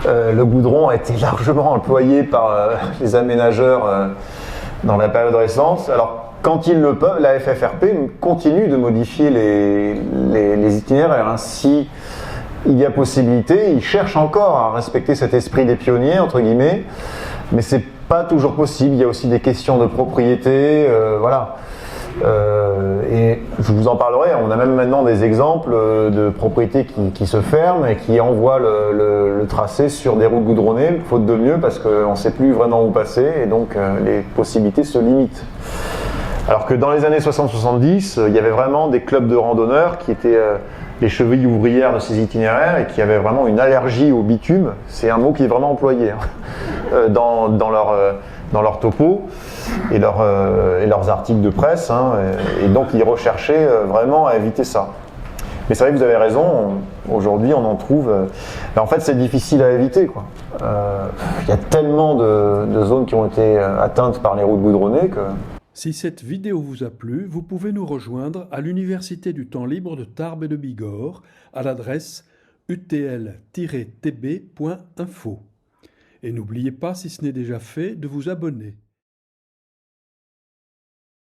A: le goudron a été largement employé par les aménageurs dans la période récente. Alors, quand ils le peuvent, la FFRP continue de modifier les itinéraires. Ainsi, il y a possibilité, ils cherchent encore à respecter cet esprit des pionniers, entre guillemets, mais c'est pas toujours possible. Il y a aussi des questions de propriété, voilà. Et je vous en parlerai, on a même maintenant des exemples de propriétés qui se ferment et qui envoient le tracé sur des routes goudronnées, faute de mieux, parce qu'on ne sait plus vraiment où passer et donc les possibilités se limitent. Alors que dans les années 60-70, il y avait vraiment des clubs de randonneurs qui étaient les chevilles ouvrières de ces itinéraires et qui avaient vraiment une allergie au bitume. C'est un mot qui est vraiment employé dans leur topo et leurs articles de presse, hein, et donc ils recherchaient vraiment à éviter ça. Mais c'est vrai que vous avez raison, aujourd'hui on en trouve, mais en fait c'est difficile à éviter, quoi. Il y a tellement de zones qui ont été atteintes par les routes goudronnées que...
D: Si cette vidéo vous a plu, vous pouvez nous rejoindre à l'Université du temps libre de Tarbes et de Bigorre à l'adresse utl-tb.info. Et n'oubliez pas, si ce n'est déjà fait, de vous abonner.